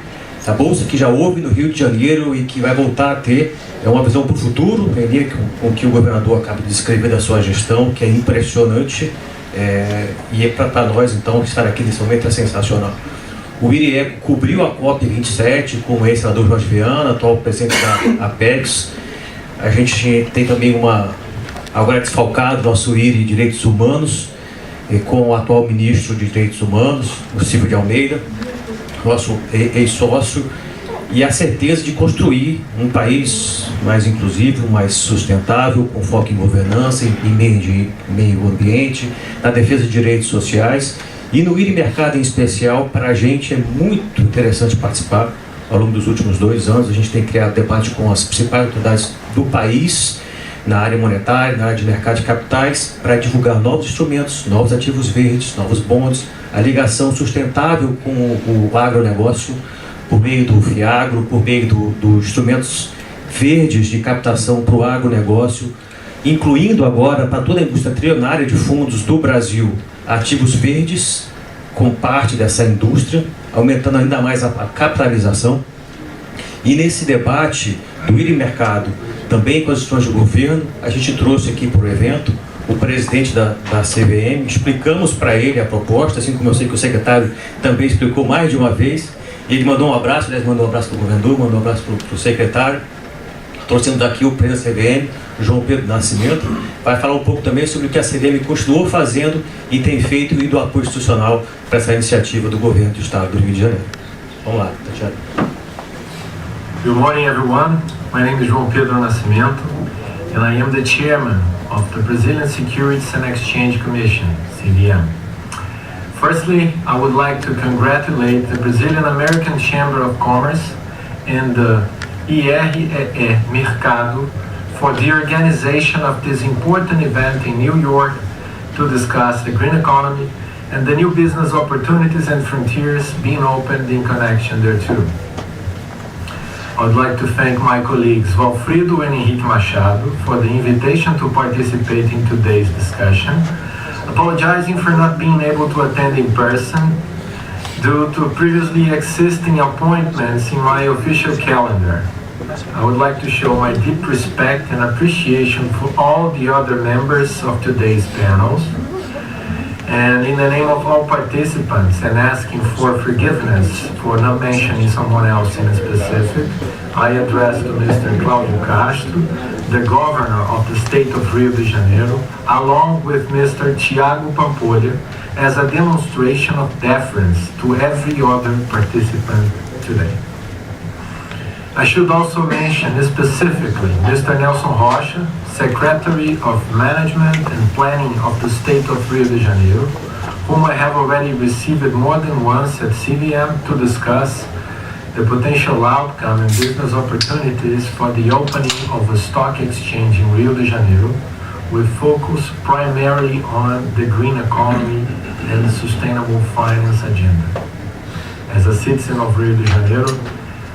A Bolsa que já houve no Rio de Janeiro e que vai voltar a ter, é uma visão para o futuro, com o que o governador acaba de descrever da sua gestão, que é impressionante, e para nós, então, estar aqui nesse momento é sensacional. O IRI cobriu a COP27 com o ex-senador Jorge Viana, atual presidente da Apex. A gente tem também agora desfalcado nosso IRI Direitos Humanos, com o atual ministro de Direitos Humanos, o Silvio de Almeida, nosso ex-sócio, e a certeza de construir um país mais inclusivo, mais sustentável, com foco em governança, em meio ambiente, na defesa de direitos sociais. E no IRI Mercado em especial, para a gente é muito interessante participar. Ao longo dos últimos 2 anos, a gente tem criado debate com as principais autoridades do país, na área monetária, na área de mercado de capitais, para divulgar novos instrumentos, novos ativos verdes, novos bonds, a ligação sustentável com o agronegócio, por meio do FIAGRO, por meio dos instrumentos verdes de captação para o agronegócio, incluindo agora para toda a indústria trilionária de fundos do Brasil, ativos verdes, com parte dessa indústria, aumentando ainda mais a capitalização. E nesse debate do IRI Mercado, também com as instituições de governo, a gente trouxe aqui para o evento o presidente da CVM, explicamos para ele a proposta, assim como eu sei que o secretário também explicou mais de uma vez. Ele mandou um abraço, aliás, mandou um abraço para o governador, mandou um abraço para o secretário. Trouxemos daqui o presidente da CVM, João Pedro Nascimento, vai falar um pouco também sobre o que a CVM continuou fazendo e tem feito, e do apoio institucional para essa iniciativa do governo do Estado do Rio de Janeiro. Vamos lá, Tatiana. Good morning, everyone. My name is João Pedro Nascimento, and I am the chairman of the Brazilian Securities and Exchange Commission, CVM. Firstly, I would like to congratulate the Brazilian American Chamber of Commerce and the IREE Mercado for the organization of this important event in New York to discuss the green economy and the new business opportunities and frontiers being opened in connection thereto. I would like to thank my colleagues Valfrido and Henrique Machado for the invitation to participate in today's discussion, apologizing for not being able to attend in person due to previously existing appointments in my official calendar. I would like to show my deep respect and appreciation for all the other members of today's panels. And in the name of all participants, and asking for forgiveness for not mentioning someone else in specific, I address to Mr. Cláudio Castro, the governor of the state of Rio de Janeiro, along with Mr. Thiago Pampolha, as a demonstration of deference to every other participant today. I should also mention specifically Mr. Nelson Rocha, Secretary of Management and Planning of the State of Rio de Janeiro, whom I have already received more than once at CVM to discuss the potential outcome and business opportunities for the opening of a stock exchange in Rio de Janeiro, with focus primarily on the green economy and the sustainable finance agenda. As a citizen of Rio de Janeiro,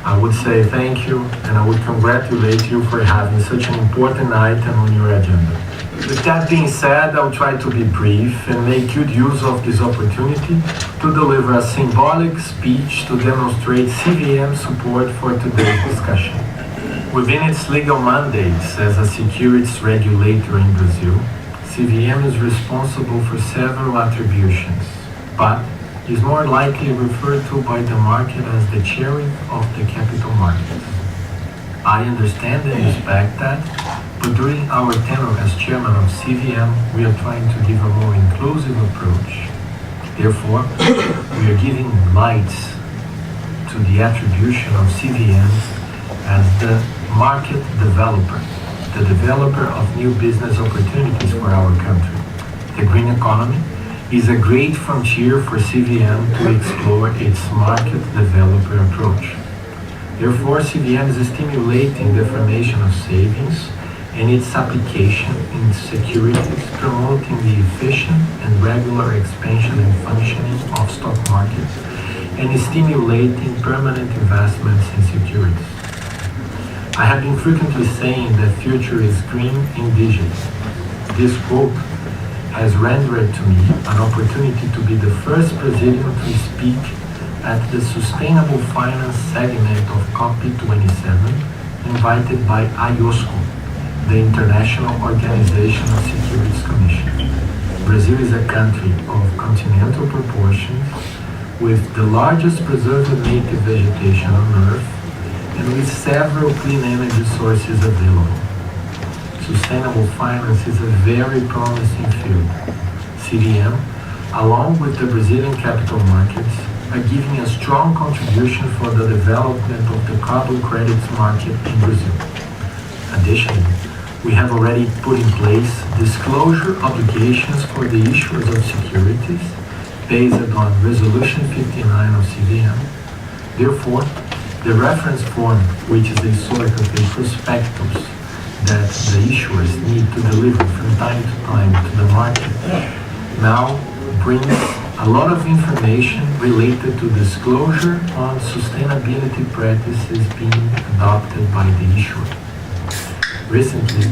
I would say thank you, and I would congratulate you for having such an important item on your agenda. With that being said, I'll try to be brief and make good use of this opportunity to deliver a symbolic speech to demonstrate CVM support for today's discussion. Within its legal mandates as a securities regulator in Brazil, CVM is responsible for several attributions, but is more likely referred to by the market as the cherry of the capital markets. I understand and respect that, but during our tenure as chairman of CVM, we are trying to give a more inclusive approach. Therefore, we are giving light to the attribution of CVM as the market developer, the developer of new business opportunities for our country. The green economy is a great frontier for CVM to explore its market developer approach. Therefore, CVM is stimulating the formation of savings and its application in securities, promoting the efficient and regular expansion and functioning of stock markets, and stimulating permanent investments in securities. I have been frequently saying that future is green and digital. This quote has rendered to me an opportunity to be the first Brazilian to speak at the Sustainable Finance segment of COP27, invited by IOSCO, the International Organization of Securities Commission. Brazil is a country of continental proportions, with the largest preserved native vegetation on Earth, and with several clean energy sources available. Sustainable finance is a very promising field. CVM, along with the Brazilian capital markets, are giving a strong contribution for the development of the carbon credits market in Brazil. Additionally, we have already put in place disclosure obligations for the issuers of securities based on Resolution 59 of CVM. Therefore, the reference form, which is a sort of a prospectus that the issuers need to deliver from time to time to the market, now brings a lot of information related to disclosure on sustainability practices being adopted by the issuer. Recently,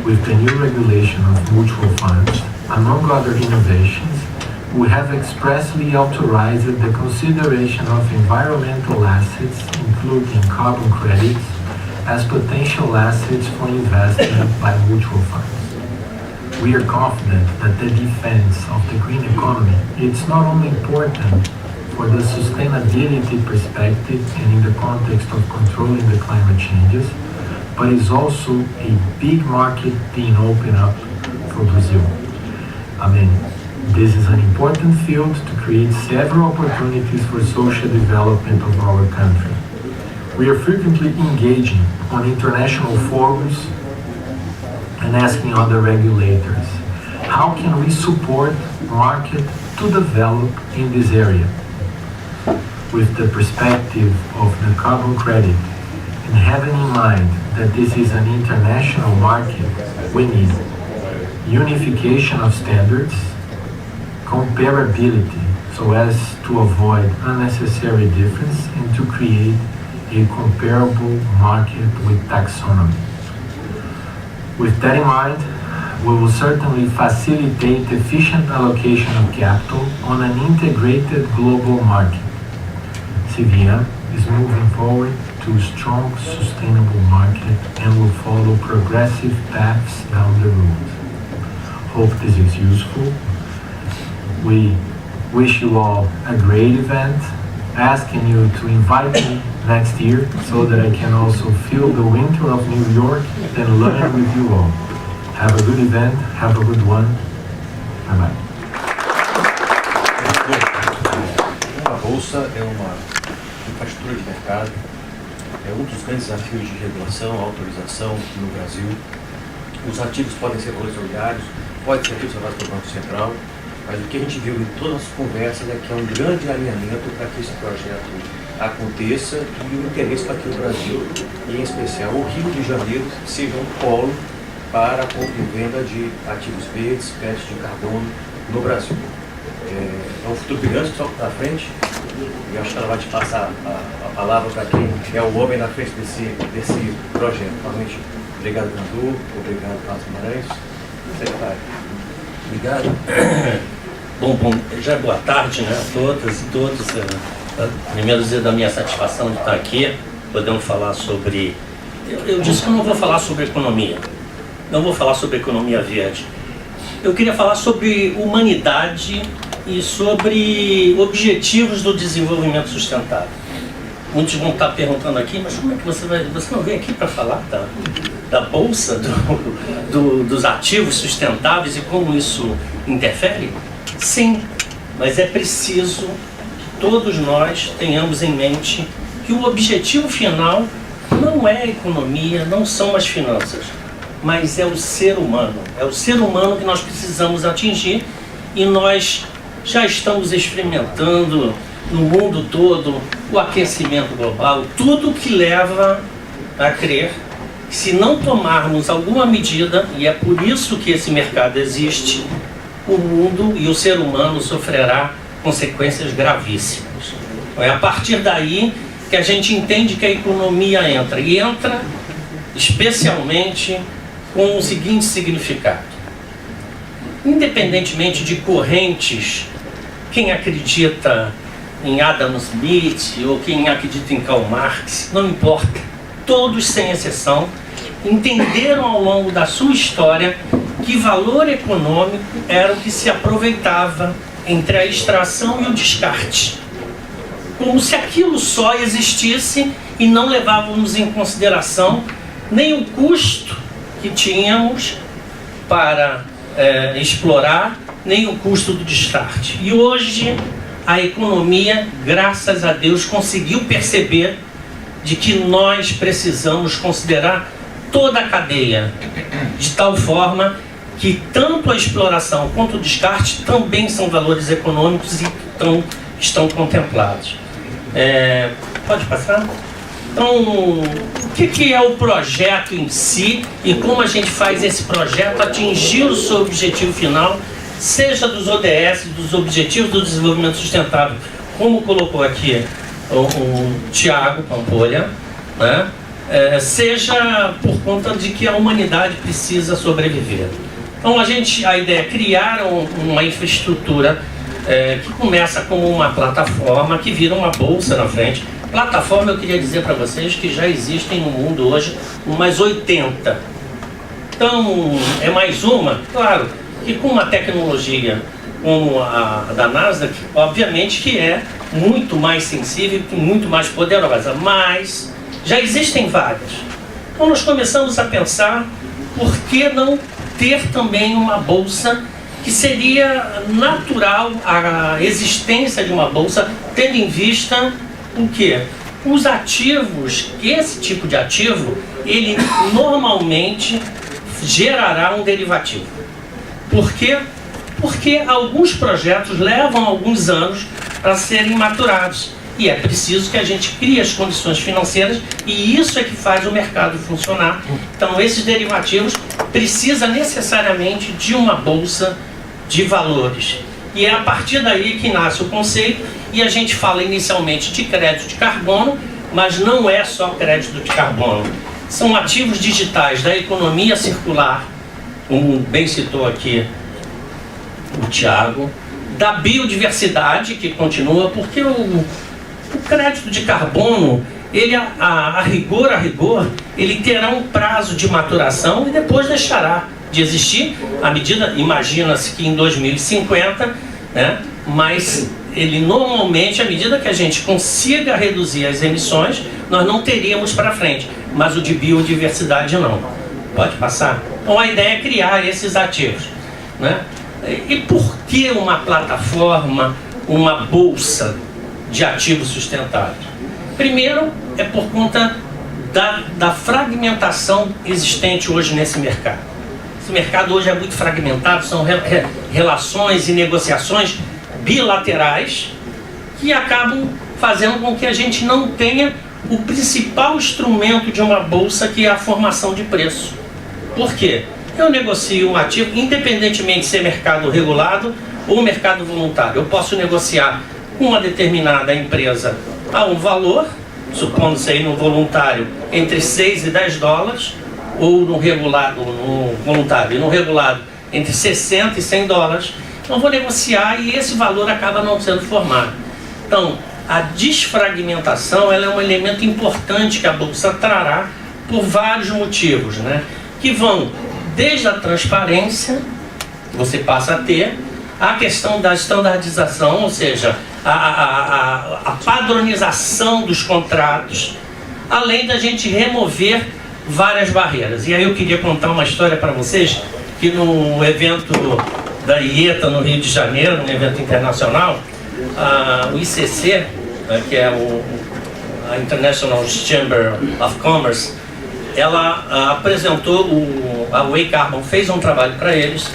with the new regulation of mutual funds, among other innovations, we have expressly authorized the consideration of environmental assets, including carbon credits, as potential assets for investment by mutual funds. We are confident that the defense of the green economy is not only important for the sustainability perspective and in the context of controlling the climate changes, but is also a big market being opened up for Brazil. This is an important field to create several opportunities for social development of our country. We are frequently engaging on international forums and asking other regulators, how can we support market to develop in this area? With the perspective of the carbon credit and having in mind that this is an international market, we need unification of standards, comparability so as to avoid unnecessary difference and to create a comparable market with taxonomy. With that in mind, we will certainly facilitate efficient allocation of capital on an integrated global market. CVM is moving forward to a strong, sustainable market and will follow progressive paths down the road. Hope this is useful. We wish you all a great event, asking you to invite me next year so that I can also feel the winter of New York and learn with you all. Have a good event, have a good one. Bye-bye. A Bolsa é uma infraestrutura de mercado, é um dos grandes desafios de regulação, autorização no Brasil. Os ativos podem ser valorizados, podem ser observados pelo Banco Central, mas o que a gente viu em todas as conversas é que há um grande alinhamento para que esse projeto aconteça e o interesse para que o Brasil, e em especial o Rio de Janeiro, seja um polo para a compra e venda de ativos verdes, créditos de carbono no Brasil. É um futuro brilhante que só para frente, e acho que ela vai te passar a palavra para quem é o homem na frente desse projeto. Realmente, obrigado, Gandu, obrigado, Carlos Guimarães. Secretário. Obrigado. Bom, já boa tarde, né, a todas e todos. Primeiro dizer da minha satisfação de estar aqui, podemos falar sobre eu disse que eu não vou falar sobre economia. Não vou falar sobre economia verde. Eu queria falar sobre humanidade e sobre objetivos do desenvolvimento sustentável. Muitos vão estar perguntando aqui, mas como é que você não veio aqui para falar da bolsa, dos ativos sustentáveis e como isso interfere? Sim, mas é preciso que todos nós tenhamos em mente que o objetivo final não é a economia, não são as finanças, mas é o ser humano. É o ser humano que nós precisamos atingir, e nós já estamos experimentando no mundo todo o aquecimento global, tudo que leva a crer que, se não tomarmos alguma medida, e é por isso que esse mercado existe, o mundo e o ser humano sofrerá consequências gravíssimas. É a partir daí que a gente entende que a economia entra, e entra especialmente com o seguinte significado: independentemente de correntes, quem acredita em Adam Smith ou quem acredita em Karl Marx, não importa, todos sem exceção entenderam ao longo da sua história que valor econômico era o que se aproveitava entre a extração e o descarte, como se aquilo só existisse e não levávamos em consideração nem o custo que tínhamos para explorar, nem o custo do descarte. E hoje a economia, graças a Deus, conseguiu perceber de que nós precisamos considerar toda a cadeia, de tal forma que tanto a exploração quanto o descarte também são valores econômicos e estão contemplados. Pode passar? Então, o que é o projeto em si e como a gente faz esse projeto atingir o seu objetivo final, seja dos ODS, dos Objetivos do Desenvolvimento Sustentável, como colocou aqui o Tiago Pampolha, né? Seja por conta de que a humanidade precisa sobreviver. Então a ideia é criar uma infraestrutura que começa como uma plataforma, que vira uma bolsa na frente. Plataforma, eu queria dizer para vocês que já existem no mundo hoje umas 80. Então, é mais uma, claro, que com uma tecnologia como a da Nasdaq, obviamente que é muito mais sensível e muito mais poderosa, mas já existem várias. Então nós começamos a pensar por que não ter também uma bolsa, que seria natural a existência de uma bolsa, tendo em vista o quê? Os ativos, esse tipo de ativo, ele normalmente gerará um derivativo. Por quê? Porque alguns projetos levam alguns anos para serem maturados. E é preciso que a gente crie as condições financeiras, e isso é que faz o mercado funcionar. Então, esses derivativos precisam necessariamente de uma bolsa de valores. E é a partir daí que nasce o conceito, e a gente fala inicialmente de crédito de carbono, mas não é só crédito de carbono. São ativos digitais da economia circular, como bem citou aqui o Tiago, da biodiversidade, que continua, porque o crédito de carbono, ele a rigor, ele terá um prazo de maturação e depois deixará de existir, à medida, imagina-se que em 2050, né, mas ele normalmente, à medida que a gente consiga reduzir as emissões, nós não teríamos para frente, mas o de biodiversidade não. Pode passar? Então a ideia é criar esses ativos, né? E por que uma plataforma, uma bolsa de ativos sustentáveis? Primeiro, é por conta da fragmentação existente hoje nesse mercado. Esse mercado hoje é muito fragmentado, são relações e negociações bilaterais que acabam fazendo com que a gente não tenha o principal instrumento de uma bolsa, que é a formação de preço. Por quê? Eu negocio um ativo, independentemente de ser mercado regulado ou mercado voluntário. Eu posso negociar com uma determinada empresa a um valor, supondo-se aí no voluntário entre 6 e 10 dólares, ou no regulado, no voluntário, e no regulado entre 60 e 100 dólares. Então vou negociar e esse valor acaba não sendo formado. Então, a desfragmentação, ela é um elemento importante que a bolsa trará por vários motivos, né? Que vão desde a transparência, que você passa a ter, a questão da standardização, ou seja, a padronização dos contratos, além da gente remover várias barreiras. E aí eu queria contar uma história para vocês, que no evento da IETA no Rio de Janeiro, um evento internacional, o ICC, que é a International Chamber of Commerce, ela apresentou, a Way Carbon fez um trabalho para eles,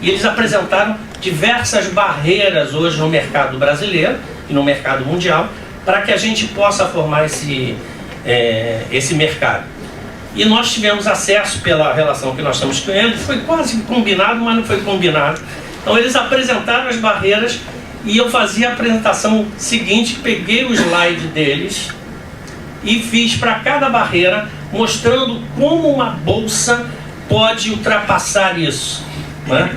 e eles apresentaram diversas barreiras hoje no mercado brasileiro e no mercado mundial, para que a gente possa formar esse mercado. E nós tivemos acesso, pela relação que nós temos com eles, foi quase combinado, mas não foi combinado. Então eles apresentaram as barreiras e eu fazia a apresentação seguinte, peguei o slide deles e fiz para cada barreira, mostrando como uma bolsa pode ultrapassar isso, né?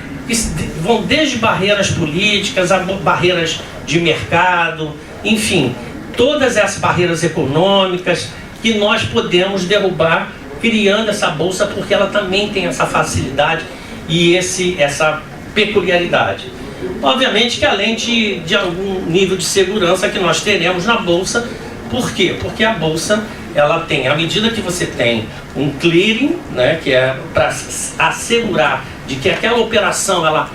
Vão desde barreiras políticas a barreiras de mercado, enfim, todas essas barreiras econômicas que nós podemos derrubar criando essa bolsa, porque ela também tem essa facilidade e essa peculiaridade. Obviamente que além de algum nível de segurança que nós teremos na bolsa. Por quê? Porque a bolsa, ela tem, à medida que você tem um clearing, né, que é para assegurar de que aquela operação ela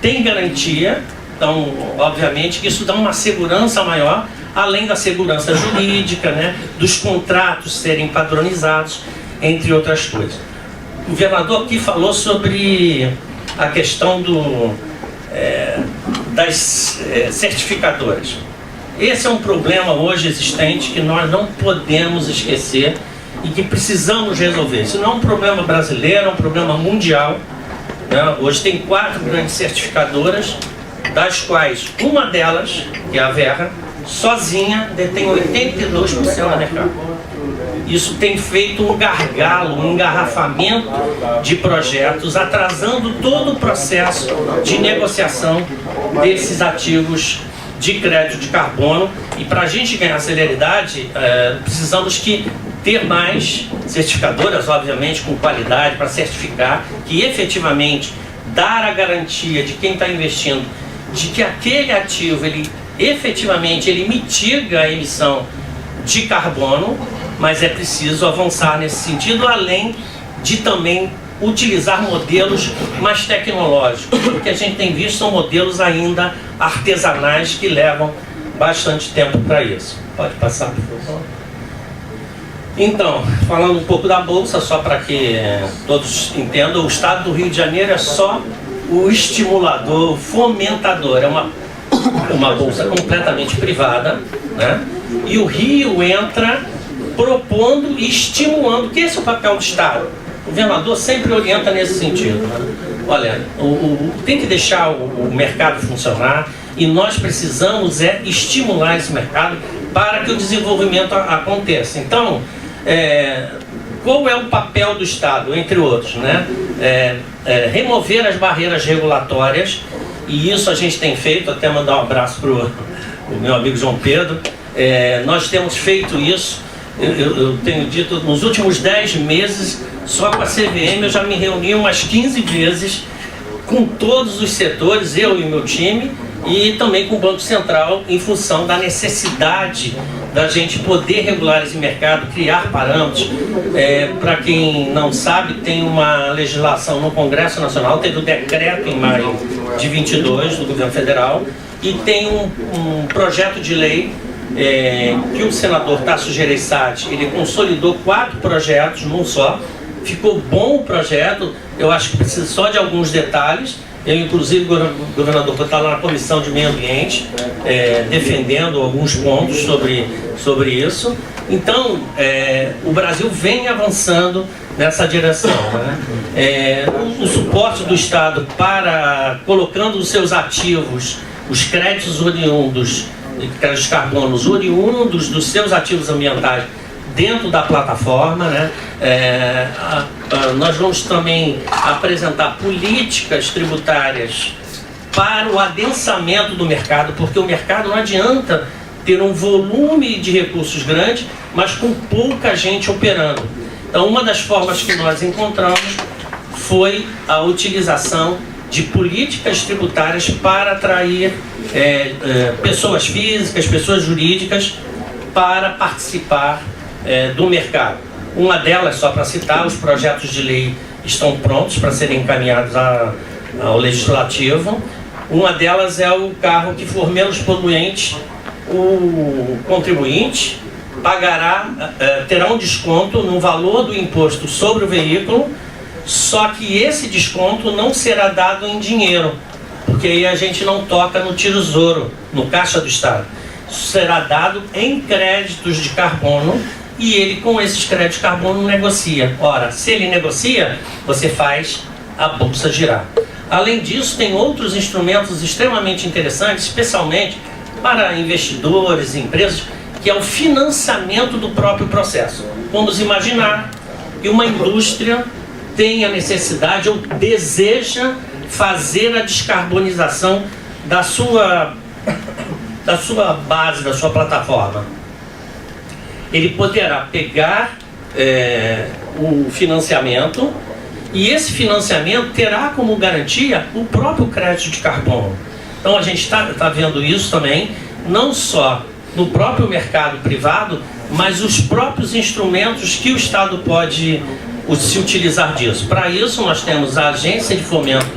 tem garantia, então obviamente que isso dá uma segurança maior, além da segurança jurídica, né, dos contratos serem padronizados, entre outras coisas. O governador aqui falou sobre a questão das certificadoras. Esse é um problema hoje existente que nós não podemos esquecer e que precisamos resolver. Isso não é um problema brasileiro, é um problema mundial, né? Hoje tem 4 grandes certificadoras, das quais uma delas, que é a Verra, sozinha detém 82% do mercado. Isso tem feito um gargalo, um engarrafamento de projetos, atrasando todo o processo de negociação desses ativos de crédito de carbono. E para a gente ganhar celeridade, precisamos ter mais certificadoras, obviamente, com qualidade, para certificar que efetivamente dar a garantia de quem está investindo de que aquele ativo, ele efetivamente mitiga a emissão de carbono, mas é preciso avançar nesse sentido, além de também utilizar modelos mais tecnológicos. O que a gente tem visto são modelos ainda artesanais que levam bastante tempo para isso. Pode passar, por favor. Então, falando um pouco da Bolsa, só para que todos entendam, o Estado do Rio de Janeiro é só o estimulador, o fomentador. É uma Bolsa completamente privada, né? E o Rio entra propondo e estimulando, que esse é o papel do Estado. O governador sempre orienta nesse sentido, né? Olha, tem que deixar o mercado funcionar e nós precisamos estimular esse mercado para que o desenvolvimento aconteça. Então, qual é o papel do Estado, entre outros, né? Remover as barreiras regulatórias, e isso a gente tem feito, até mandar um abraço para o meu amigo João Pedro. Nós temos feito isso. Eu tenho dito, nos últimos 10 meses, só com a CVM eu já me reuni umas 15 vezes com todos os setores, eu e meu time, e também com o Banco Central, em função da necessidade da gente poder regular esse mercado, criar parâmetros. Para quem não sabe, tem uma legislação no Congresso Nacional, teve o decreto em maio de 22 do governo federal, e tem um projeto de lei que o senador Tasso Gereissati, ele consolidou 4 projetos num só. Ficou bom o projeto, eu acho que precisa só de alguns detalhes. Eu, inclusive, o governador está lá na Comissão de Meio Ambiente, defendendo alguns pontos sobre isso. Então, o Brasil vem avançando nessa direção, né? O suporte do Estado para colocando os seus ativos, os créditos oriundos, créditos de carbono oriundos dos seus ativos ambientais dentro da plataforma, né? Nós vamos também apresentar políticas tributárias para o adensamento do mercado, porque o mercado não adianta ter um volume de recursos grande, mas com pouca gente operando. Então, uma das formas que nós encontramos foi a utilização de políticas tributárias para atrair pessoas físicas, pessoas jurídicas para participar do mercado. Uma delas, só para citar, os projetos de lei estão prontos para serem encaminhados ao Legislativo. Uma delas é o carro que for menos poluente, o contribuinte terá um desconto no valor do imposto sobre o veículo, só que esse desconto não será dado em dinheiro, porque aí a gente não toca no Tesouro, no Caixa do Estado. Isso será dado em créditos de carbono e ele, com esses créditos de carbono, negocia. Ora, se ele negocia, você faz a bolsa girar. Além disso, tem outros instrumentos extremamente interessantes, especialmente para investidores e empresas, que é o financiamento do próprio processo. Vamos imaginar que uma indústria tem a necessidade ou deseja fazer a descarbonização da sua base, da sua plataforma. Ele poderá pegar o financiamento e esse financiamento terá como garantia o próprio crédito de carbono. Então a gente está vendo isso também, não só no próprio mercado privado, mas os próprios instrumentos que o Estado pode se utilizar disso. Para isso nós temos a Agência de Fomento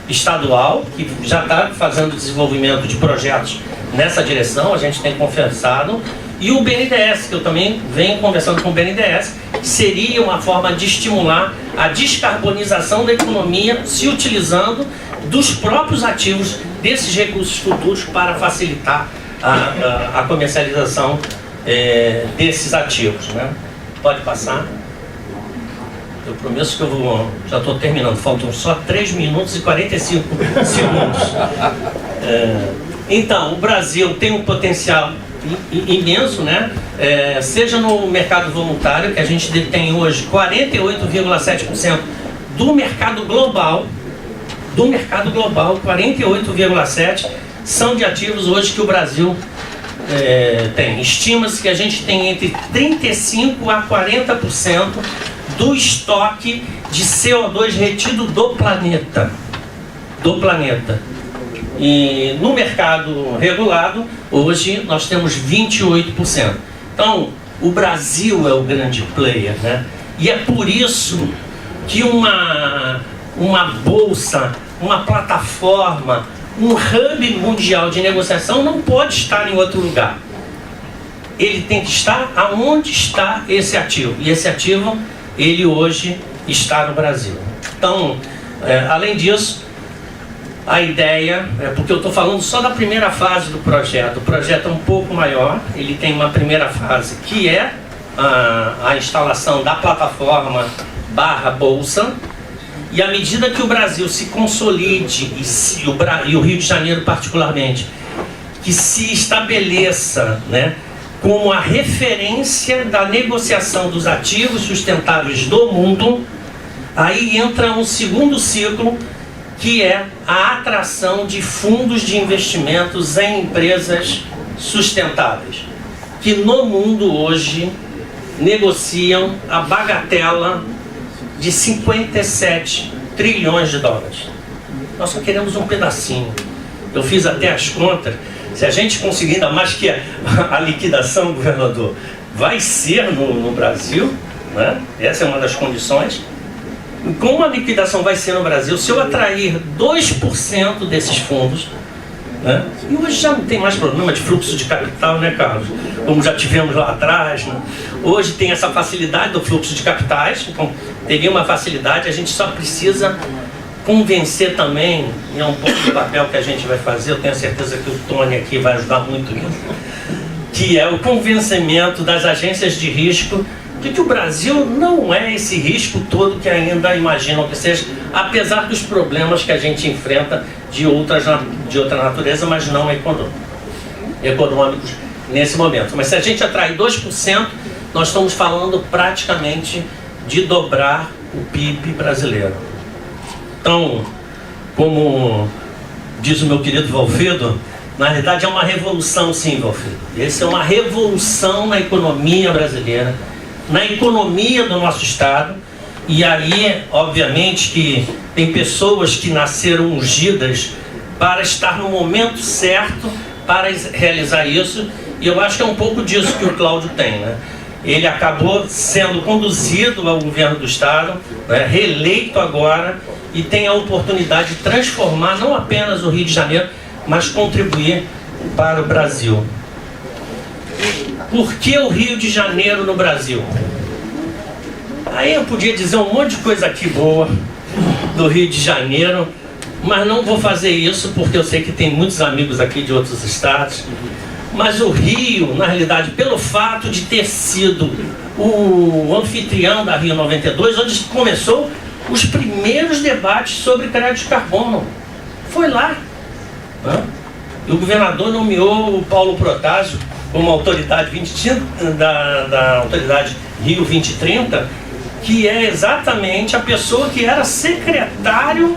Estadual, que já está fazendo desenvolvimento de projetos nessa direção, a gente tem conversado, e o BNDES, que eu também venho conversando com o BNDES, que seria uma forma de estimular a descarbonização da economia, se utilizando dos próprios ativos desses recursos futuros para facilitar a comercialização desses ativos, né? Pode passar. Eu prometo que eu já estou terminando, faltam só 3 minutos e 45 segundos. Então, o Brasil tem um potencial imenso, né? Seja no mercado voluntário, que a gente tem hoje 48,7% do mercado global, 48,7% são de ativos hoje que o Brasil tem. Estima-se que a gente tem entre 35% a 40% do estoque de CO2 retido do planeta. E no mercado regulado, hoje nós temos 28%. Então, o Brasil é o grande player, né? E é por isso que uma bolsa, uma plataforma, um hub mundial de negociação não pode estar em outro lugar. Ele tem que estar aonde está esse ativo. E esse ativo, ele hoje está no Brasil. Então, além disso, a ideia, porque eu estou falando só da primeira fase do projeto. O projeto é um pouco maior, ele tem uma primeira fase que é a instalação da plataforma /bolsa, e à medida que o Brasil se consolide, e o Rio de Janeiro particularmente, que se estabeleça, né, como a referência da negociação dos ativos sustentáveis do mundo, aí entra um segundo ciclo, que é a atração de fundos de investimentos em empresas sustentáveis, que no mundo hoje negociam a bagatela de 57 trilhões de dólares. Nós só queremos um pedacinho. Eu fiz até as contas, se a gente conseguir, ainda mais que a liquidação, governador, vai ser no Brasil, né? Essa é uma das condições. Como a liquidação vai ser no Brasil, se eu atrair 2% desses fundos, né? E hoje já não tem mais problema de fluxo de capital, né, Carlos? Como já tivemos lá atrás, né? Hoje tem essa facilidade do fluxo de capitais, então teria uma facilidade, a gente só precisa convencer também, e é um pouco do papel que a gente vai fazer, eu tenho certeza que o Tony aqui vai ajudar muito nisso, que é o convencimento das agências de risco de que o Brasil não é esse risco todo que ainda imaginam que seja, apesar dos problemas que a gente enfrenta de outra natureza, mas não econômicos nesse momento. Mas se a gente atrair 2%, nós estamos falando praticamente de dobrar o PIB brasileiro. Então, como diz o meu querido Valfredo, na realidade é uma revolução, sim, Valfredo. Essa é uma revolução na economia brasileira. na economia do nosso estado. E aí, obviamente, que tem pessoas que nasceram ungidas para estar no momento certo para realizar isso, e eu acho que é um pouco disso que o Cláudio tem, né? Ele acabou sendo conduzido ao governo do estado, né, reeleito agora, e tem a oportunidade de transformar não apenas o Rio de Janeiro, mas contribuir para o Brasil. Por que o Rio de Janeiro no Brasil? Aí eu podia dizer um monte de coisa aqui boa do Rio de Janeiro, mas não vou fazer isso porque eu sei que tem muitos amigos aqui de outros estados. Mas o Rio, na realidade, pelo fato de ter sido o anfitrião da Rio 92, onde começou os primeiros debates sobre crédito de carbono. Foi lá. Né? E o governador nomeou o Paulo Protásio como autoridade da autoridade Rio 2030, que é exatamente a pessoa que era secretário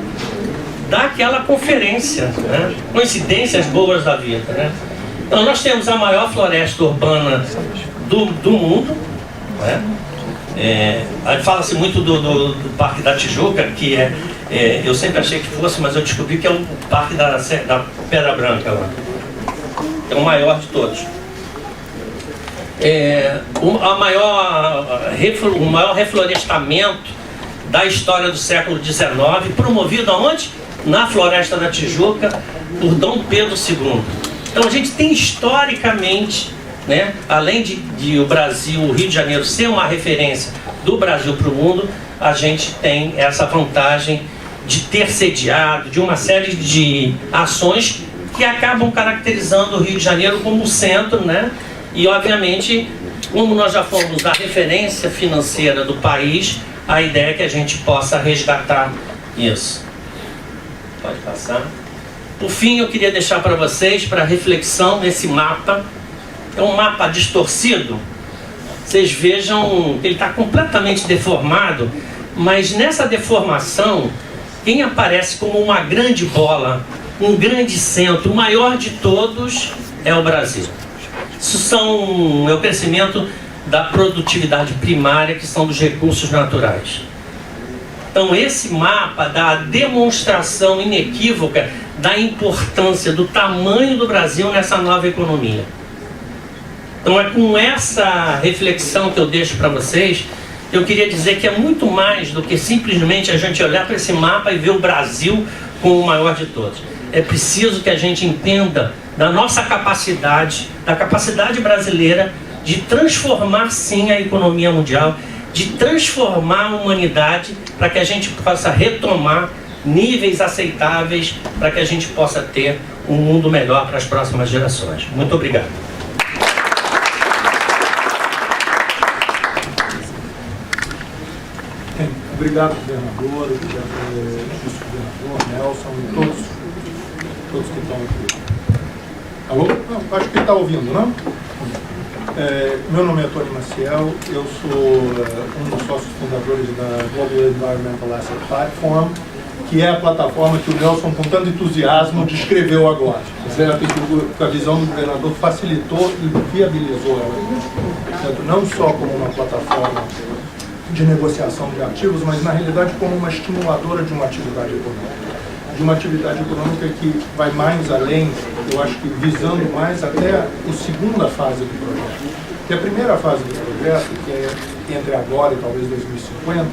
daquela conferência, né? Coincidências boas da vida, né? Então nós temos a maior floresta urbana do mundo, né? Aí fala-se muito do Parque da Tijuca, que eu sempre achei que fosse, mas eu descobri que é o Parque da Pedra Branca lá. É o maior de todos. O maior reflorestamento da história do século XIX, promovido aonde? Na Floresta da Tijuca, por Dom Pedro II. Então a gente tem historicamente, né, além de o Brasil, o Rio de Janeiro ser uma referência do Brasil para o mundo, a gente tem essa vantagem de ter sediado, de uma série de ações que acabam caracterizando o Rio de Janeiro como centro, né? E obviamente, como nós já fomos a referência financeira do país, a ideia é que a gente possa resgatar isso. Pode passar. Por fim, eu queria deixar para vocês, para reflexão, esse mapa. É um mapa distorcido. Vocês vejam que ele está completamente deformado, mas nessa deformação, quem aparece como uma grande bola, um grande centro, o maior de todos, é o Brasil. Isso é o crescimento da produtividade primária, que são dos recursos naturais. Então esse mapa dá a demonstração inequívoca da importância, do tamanho do Brasil nessa nova economia. Então é com essa reflexão que eu deixo para vocês, eu queria dizer que é muito mais do que simplesmente a gente olhar para esse mapa e ver o Brasil como o maior de todos. É preciso que a gente entenda da nossa capacidade, da capacidade brasileira de transformar sim a economia mundial, de transformar a humanidade para que a gente possa retomar níveis aceitáveis, para que a gente possa ter um mundo melhor para as próximas gerações. Muito obrigado. Obrigado, governador, vice-governador, Nelson e todos que estão aqui. Alô? Não, acho que está ouvindo, não? Meu nome é Tony Maciel, eu sou um dos sócios fundadores da Global Environmental Asset Platform, que é a plataforma que o Nelson, com tanto entusiasmo, descreveu agora, certo? E que a visão do governador facilitou e viabilizou ela, certo? Não só como uma plataforma de negociação de ativos, mas na realidade como uma estimuladora de uma atividade econômica. De uma atividade econômica que vai mais além, eu acho que visando mais até a segunda fase do projeto. Que a primeira fase do projeto, que é entre agora e talvez 2050,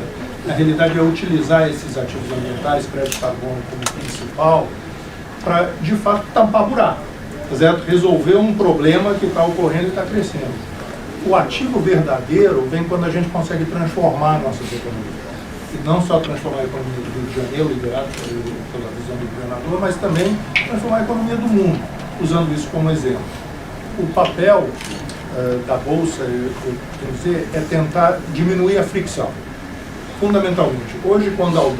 na realidade é utilizar esses ativos ambientais, crédito de carbono como principal, para de fato tampar buraco, certo? Resolver um problema que está ocorrendo e está crescendo. O ativo verdadeiro vem quando a gente consegue transformar nossas economias. E não só transformar a economia do Rio de Janeiro, liderado pela visão do governador, mas também transformar a economia do mundo, usando isso como exemplo. O papel da Bolsa, eu quero dizer, é tentar diminuir a fricção. Fundamentalmente, hoje quando eu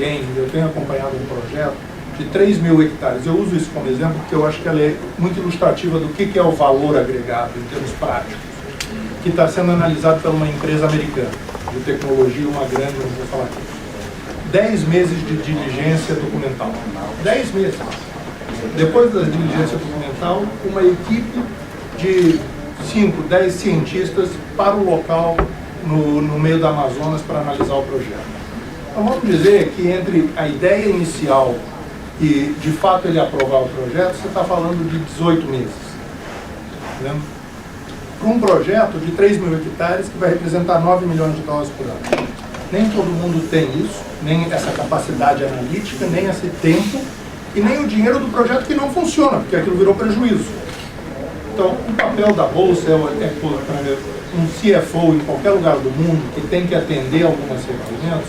tenho acompanhado um projeto de 3 mil hectares, eu uso isso como exemplo porque eu acho que ela é muito ilustrativa do que é o valor agregado em termos práticos, que está sendo analisado por uma empresa americana de tecnologia, uma grande, não vou falar aqui. 10 meses de diligência documental. 10 meses. Depois da diligência documental, uma equipe de 5, 10 cientistas para o local no meio do Amazonas para analisar o projeto. Então vamos dizer que entre a ideia inicial e de fato ele aprovar o projeto, você está falando de 18 meses. Entendeu? Para um projeto de 3 mil hectares que vai representar 9 milhões de dólares por ano. Nem todo mundo tem isso, nem essa capacidade analítica, nem esse tempo e nem o dinheiro do projeto que não funciona, porque aquilo virou prejuízo. Então, o papel da Bolsa um CFO em qualquer lugar do mundo que tem que atender alguns requerimentos,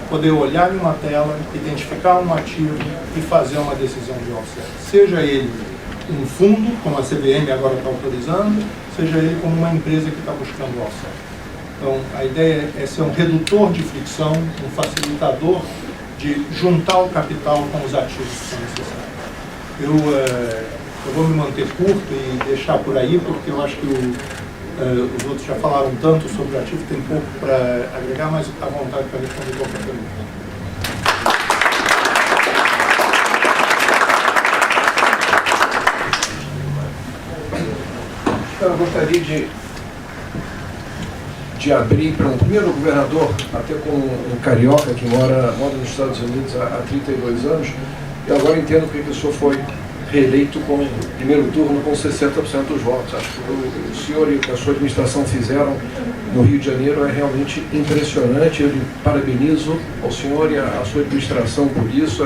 poder olhar em uma tela, identificar um ativo e fazer uma decisão de offset. Seja ele um fundo, como a CVM agora está autorizando, seja ele como uma empresa que está buscando offset. Então, a ideia é ser um redutor de fricção, um facilitador de juntar o capital com os ativos que são necessários. Eu vou me manter curto e deixar por aí, porque eu acho que os outros já falaram tanto sobre o ativo, tem pouco para agregar, mas à vontade para responder qualquer pergunta. Eu gostaria de abrir para um primeiro governador, até com um carioca que mora nos Estados Unidos há 32 anos, e agora entendo porque o senhor foi reeleito com o primeiro turno com 60% dos votos. Acho que o senhor e a sua administração fizeram no Rio de Janeiro é realmente impressionante. Eu lhe parabenizo ao senhor e à sua administração por isso.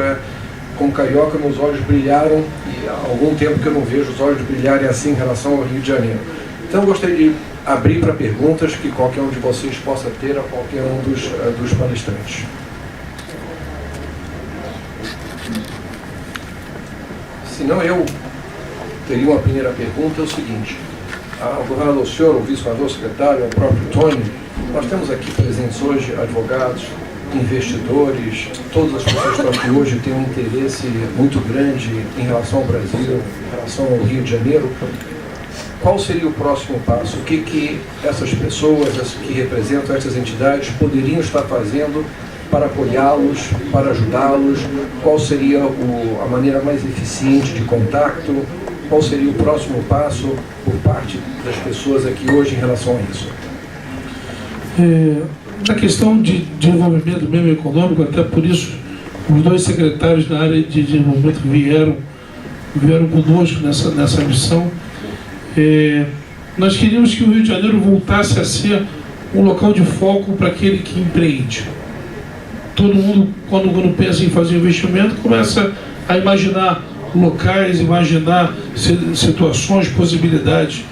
Como carioca, meus olhos brilharam, e há algum tempo que eu não vejo os olhos brilharem assim em relação ao Rio de Janeiro. Então eu gostaria de abrir para perguntas que qualquer um de vocês possa ter a qualquer um dos palestrantes. Se não, eu teria uma primeira pergunta, é o seguinte: ao governador, o senhor, o vice-governador, o secretário, o próprio Tony, nós temos aqui presentes hoje advogados, investidores, todas as pessoas que estão aqui hoje têm um interesse muito grande em relação ao Brasil, em relação ao Rio de Janeiro. Qual seria o próximo passo? O que essas pessoas que representam essas entidades poderiam estar fazendo para apoiá-los, para ajudá-los? Qual seria a maneira mais eficiente de contato? Qual seria o próximo passo por parte das pessoas aqui hoje em relação a isso? Na questão de desenvolvimento mesmo econômico, até por isso os dois secretários na área de desenvolvimento vieram conosco nessa missão. Nós queríamos que o Rio de Janeiro voltasse a ser um local de foco para aquele que empreende. Todo mundo, quando pensa em fazer investimento, começa a imaginar locais, imaginar situações, possibilidades.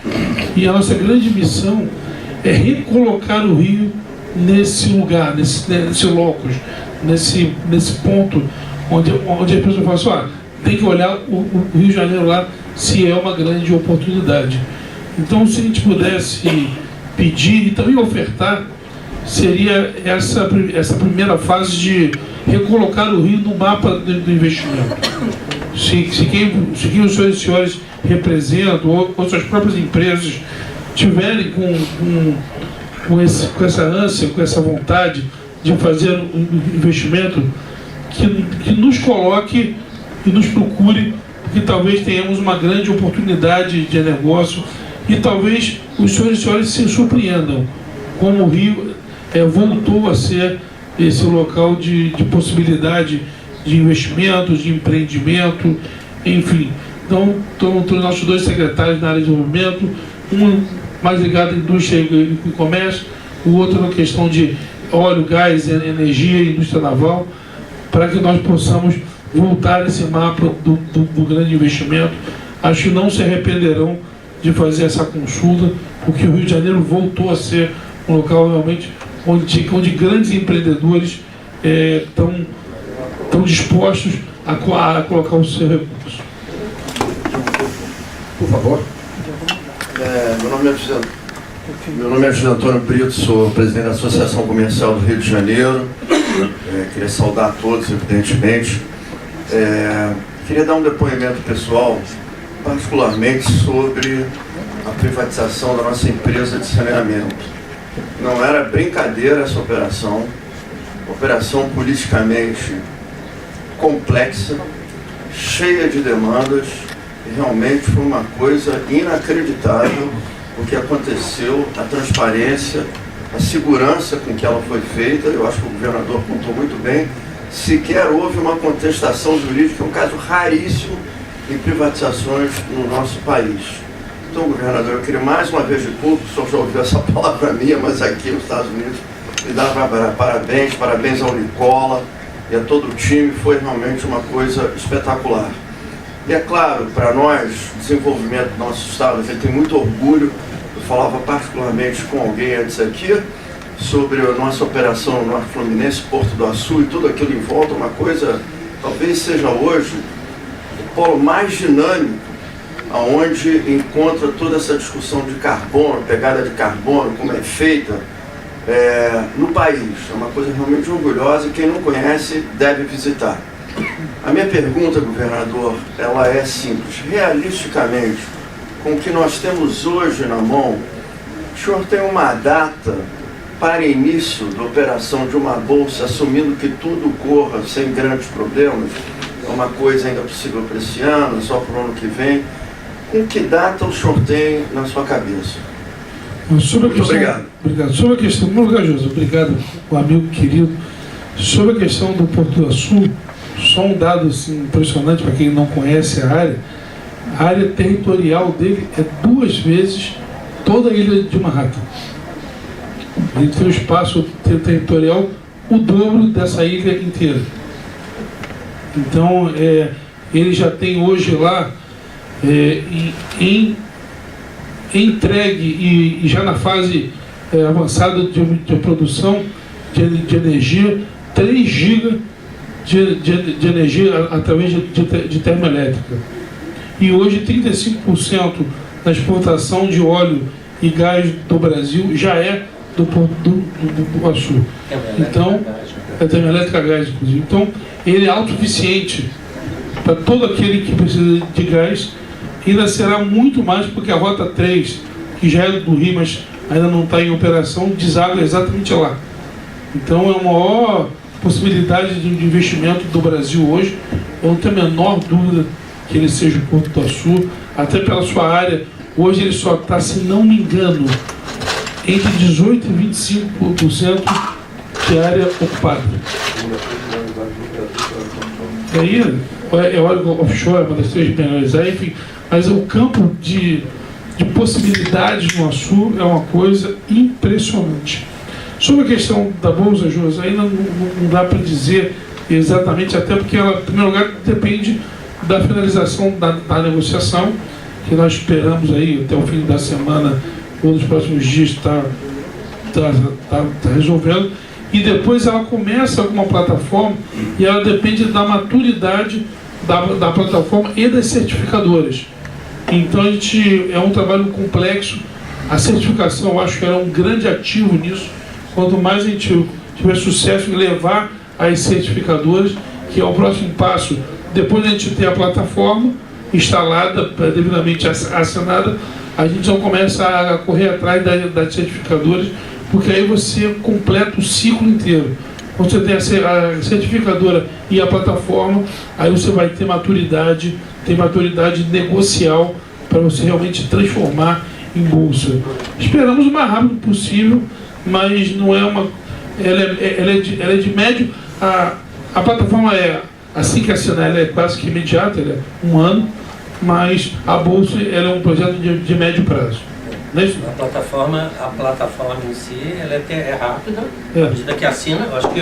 E a nossa grande missão é recolocar o Rio nesse lugar, nesse locus, nesse ponto onde a pessoa fala assim, tem que olhar o Rio de Janeiro lá se é uma grande oportunidade. Então, se a gente pudesse pedir e também ofertar, seria essa primeira fase de recolocar o Rio no mapa do investimento. Se quem os senhores representam, ou suas próprias empresas, tiverem com essa ânsia, com essa vontade de fazer um investimento, que nos coloque e nos procure, porque talvez tenhamos uma grande oportunidade de negócio e talvez os senhores e senhoras se surpreendam como o Rio voltou a ser esse local de possibilidade de investimentos, de empreendimento, enfim. Então, estão nossos dois secretários na área de desenvolvimento, um mais ligado à indústria e comércio, o outro na questão de óleo, gás, energia e indústria naval, para que nós possamos voltar esse mapa do grande investimento. Acho que não se arrependerão de fazer essa consulta, porque o Rio de Janeiro voltou a ser um local realmente onde grandes empreendedores estão dispostos a colocar o seu recurso. Por favor. Meu nome é José Antônio Brito, sou presidente da Associação Comercial do Rio de Janeiro. Queria saudar a todos, evidentemente. Queria dar um depoimento pessoal, particularmente sobre a privatização da nossa empresa de saneamento. Não era brincadeira essa operação politicamente complexa, cheia de demandas, e realmente foi uma coisa inacreditável o que aconteceu, a transparência, a segurança com que ela foi feita. Eu acho que o governador contou muito bem. Sequer houve uma contestação jurídica, é um caso raríssimo em privatizações no nosso país. Então, governador, eu queria mais uma vez de público, o senhor já ouviu essa palavra minha, mas aqui nos Estados Unidos, me dá parabéns ao Nicola e a todo o time, foi realmente uma coisa espetacular. E é claro, para nós, o desenvolvimento do nosso estado, a gente tem muito orgulho. Eu falava particularmente com alguém antes aqui, sobre a nossa operação no Norte Fluminense, Porto do Açu e tudo aquilo em volta, uma coisa, talvez seja hoje, o polo mais dinâmico, aonde encontra toda essa discussão de carbono, pegada de carbono, como é feita no país. É uma coisa realmente orgulhosa e quem não conhece deve visitar. A minha pergunta, governador, ela é simples. Realisticamente, com o que nós temos hoje na mão, o senhor tem uma data para início da operação de uma bolsa, assumindo que tudo corra sem grandes problemas? É uma coisa ainda possível para esse ano, só para o ano que vem. Com que data o senhor tem na sua cabeça? Muito obrigado. Obrigado. Sobre a questão, no lugar, José, obrigado, o amigo querido. Sobre a questão do Porto do Açu, só um dado assim, impressionante para quem não conhece a área territorial dele é 2 vezes toda a ilha de Manhattan. Ele tem um espaço territorial o dobro dessa ilha inteira. Então, ele já tem hoje lá, entregue e já na fase avançada de produção de energia, 3 GB de energia através de termoelétrica. E hoje 35% da exportação de óleo e gás do Brasil já é do Porto do Açu. Então, é termoelétrica a gás, inclusive. Então, ele é autossuficiente para todo aquele que precisa de gás. Ainda será muito mais porque a Rota 3, que já é do Rio, mas ainda não está em operação, deságua exatamente lá. Então, é a maior possibilidade de investimento do Brasil hoje. Eu não tenho a menor dúvida que ele seja o Porto do Açu, até pela sua área. Hoje ele só está, se não me engano, entre 18% e 25% de área ocupada. E aí, é óleo offshore, uma das 3 melhores aí, enfim, mas o campo de possibilidades no Açu é uma coisa impressionante. Sobre a questão da Bolsa, José, ainda não dá para dizer exatamente, até porque ela, em primeiro lugar, depende da finalização da negociação, que nós esperamos aí até o fim da semana ou nos próximos dias está resolvendo, e depois ela começa com uma plataforma e ela depende da maturidade da plataforma e das certificadoras. Então a gente, é um trabalho complexo. A certificação, eu acho que é um grande ativo nisso. Quanto mais a gente tiver sucesso em levar as certificadoras, que é o próximo passo, depois de a gente ter a plataforma instalada, devidamente assinada, a gente já começa a correr atrás das certificadoras, porque aí você completa o ciclo inteiro. Quando você tem a certificadora e a plataforma, aí você vai ter maturidade negocial para você realmente transformar em bolsa. Esperamos o mais rápido possível, mas não é uma... Ela é de médio... A plataforma assim que assinar, ela é quase que imediata, ela é 1 ano, mas a bolsa ela é um projeto de médio prazo. Não é isso? A plataforma em si, ela é rápida, à medida que assina, eu acho que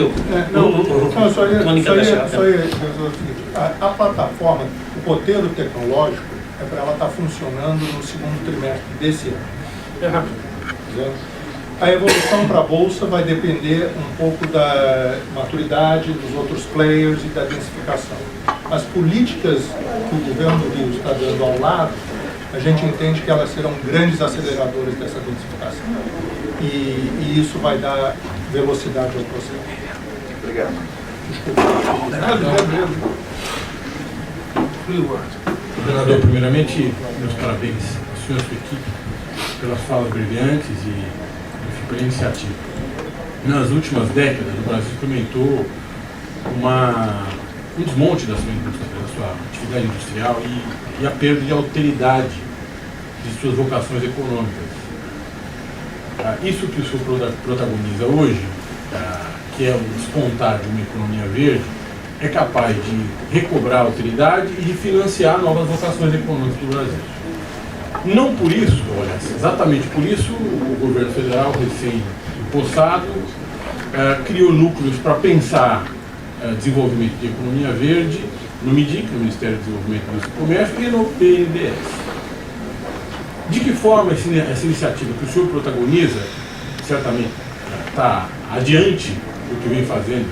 a plataforma, o roteiro tecnológico, para ela estar funcionando no 2º trimestre desse ano. É rápido. A evolução para a Bolsa vai depender um pouco da maturidade dos outros players e da densificação. As políticas que o governo do Rio está dando ao lado, a gente entende que elas serão grandes aceleradores dessa densificação. E isso vai dar velocidade ao processo. Obrigado. Governador, primeiramente, meus parabéns ao senhor e à sua equipe pelas falas brilhantes e pela iniciativa. Nas últimas décadas, o Brasil experimentou um desmonte da sua indústria, da sua atividade industrial e a perda de alteridade de suas vocações econômicas. isso que o senhor protagoniza hoje, que é o despontar de uma economia verde, é capaz de recobrar a autoridade e de financiar novas vocações econômicas do Brasil. Não por isso, olha, exatamente por isso, o governo federal, recém-impossado, criou núcleos para pensar desenvolvimento de economia verde no MIDIC, no Ministério do Desenvolvimento, Indústria e Comércio, e no BNDES. De que forma essa iniciativa que o senhor protagoniza, certamente está adiante do que vem fazendo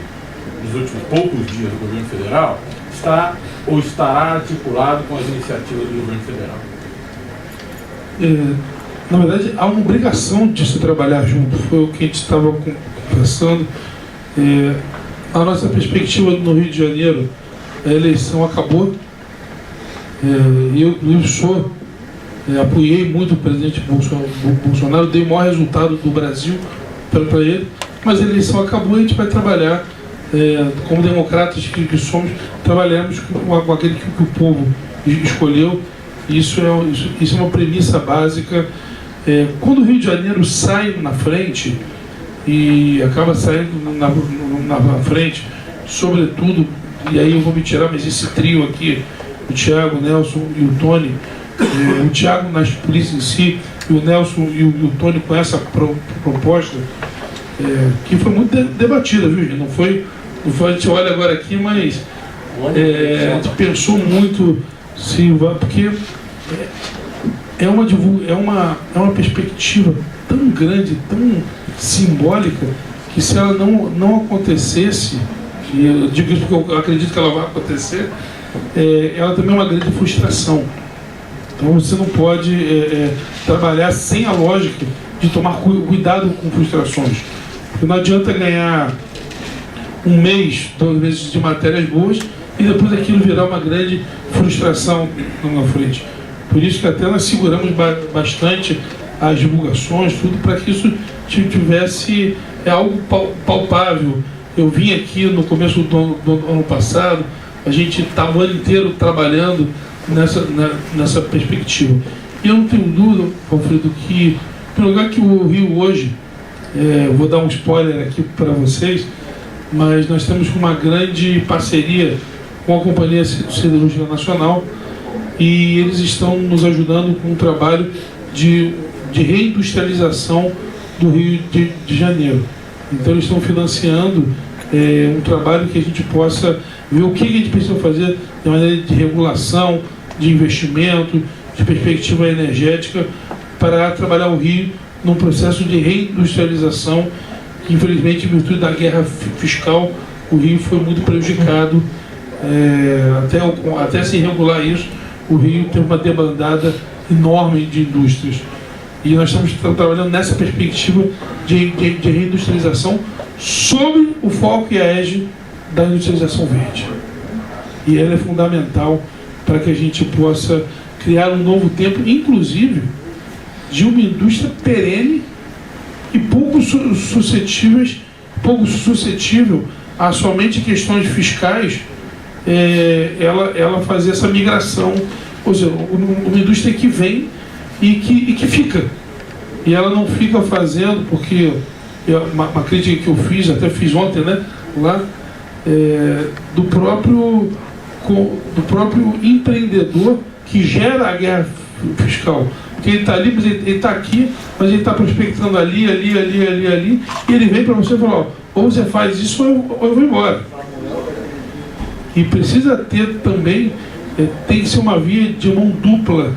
nos últimos poucos dias do governo federal, está ou estará articulado com as iniciativas do governo federal? Na verdade, há uma obrigação de se trabalhar junto. Foi o que a gente estava conversando. A nossa perspectiva no Rio de Janeiro, a eleição acabou. Eu sou, apoiei muito o presidente Bolsonaro, dei o maior resultado do Brasil para ele, mas a eleição acabou e a gente vai trabalhar, como democratas que somos, trabalhamos com aquele que o povo escolheu. Isso é uma premissa básica. Quando o Rio de Janeiro sai na frente, e acaba saindo na frente, sobretudo, e aí eu vou me tirar, mas esse trio aqui, o Thiago, o Nelson e o Tony, o Thiago nas polícias em si, e o Nelson e o Tony com essa proposta, que foi muito debatida, viu, gente? Não foi, a gente olha agora aqui, mas a gente pensou muito, porque é uma perspectiva tão grande, tão simbólica, que se ela não acontecesse, e eu digo isso porque eu acredito que ela vai acontecer, ela também é uma grande frustração. Então você não pode trabalhar sem a lógica de tomar cuidado com frustrações. Porque não adianta ganhar 1 mês, 2 meses de matérias boas e depois aquilo virar uma grande frustração na frente. Por isso que até nós seguramos bastante as divulgações, tudo, para que isso tivesse algo palpável. Eu vim aqui no começo do ano passado, a gente estava o ano inteiro trabalhando nessa perspectiva. E eu não tenho dúvida, Alfredo, que pelo lugar que o Rio hoje, vou dar um spoiler aqui para vocês, mas nós temos uma grande parceria com a Companhia Siderúrgica Nacional, e eles estão nos ajudando com um trabalho de reindustrialização do Rio de Janeiro. Então eles estão financiando um trabalho que a gente possa ver o que a gente precisa fazer de maneira de regulação, de investimento, de perspectiva energética, para trabalhar o Rio num processo de reindustrialização, que infelizmente, em virtude da guerra fiscal, o Rio foi muito prejudicado. Até se regular isso, o Rio tem uma demandada enorme de indústrias. E nós estamos trabalhando nessa perspectiva de reindustrialização sob o foco e a égide da industrialização verde. E ela é fundamental para que a gente possa criar um novo tempo, inclusive de uma indústria perene e pouco suscetível a somente questões fiscais, ela fazer essa migração, ou seja, uma indústria que vem e que fica. E ela não fica fazendo, porque uma crítica que eu fiz, até fiz ontem, né, lá, do próprio empreendedor que gera a guerra fiscal. Porque ele está ali, mas ele está aqui, mas ele está prospectando ali, e ele vem para você e fala, ó, ou você faz isso ou eu vou embora. E precisa ter também, tem que ser uma via de mão dupla,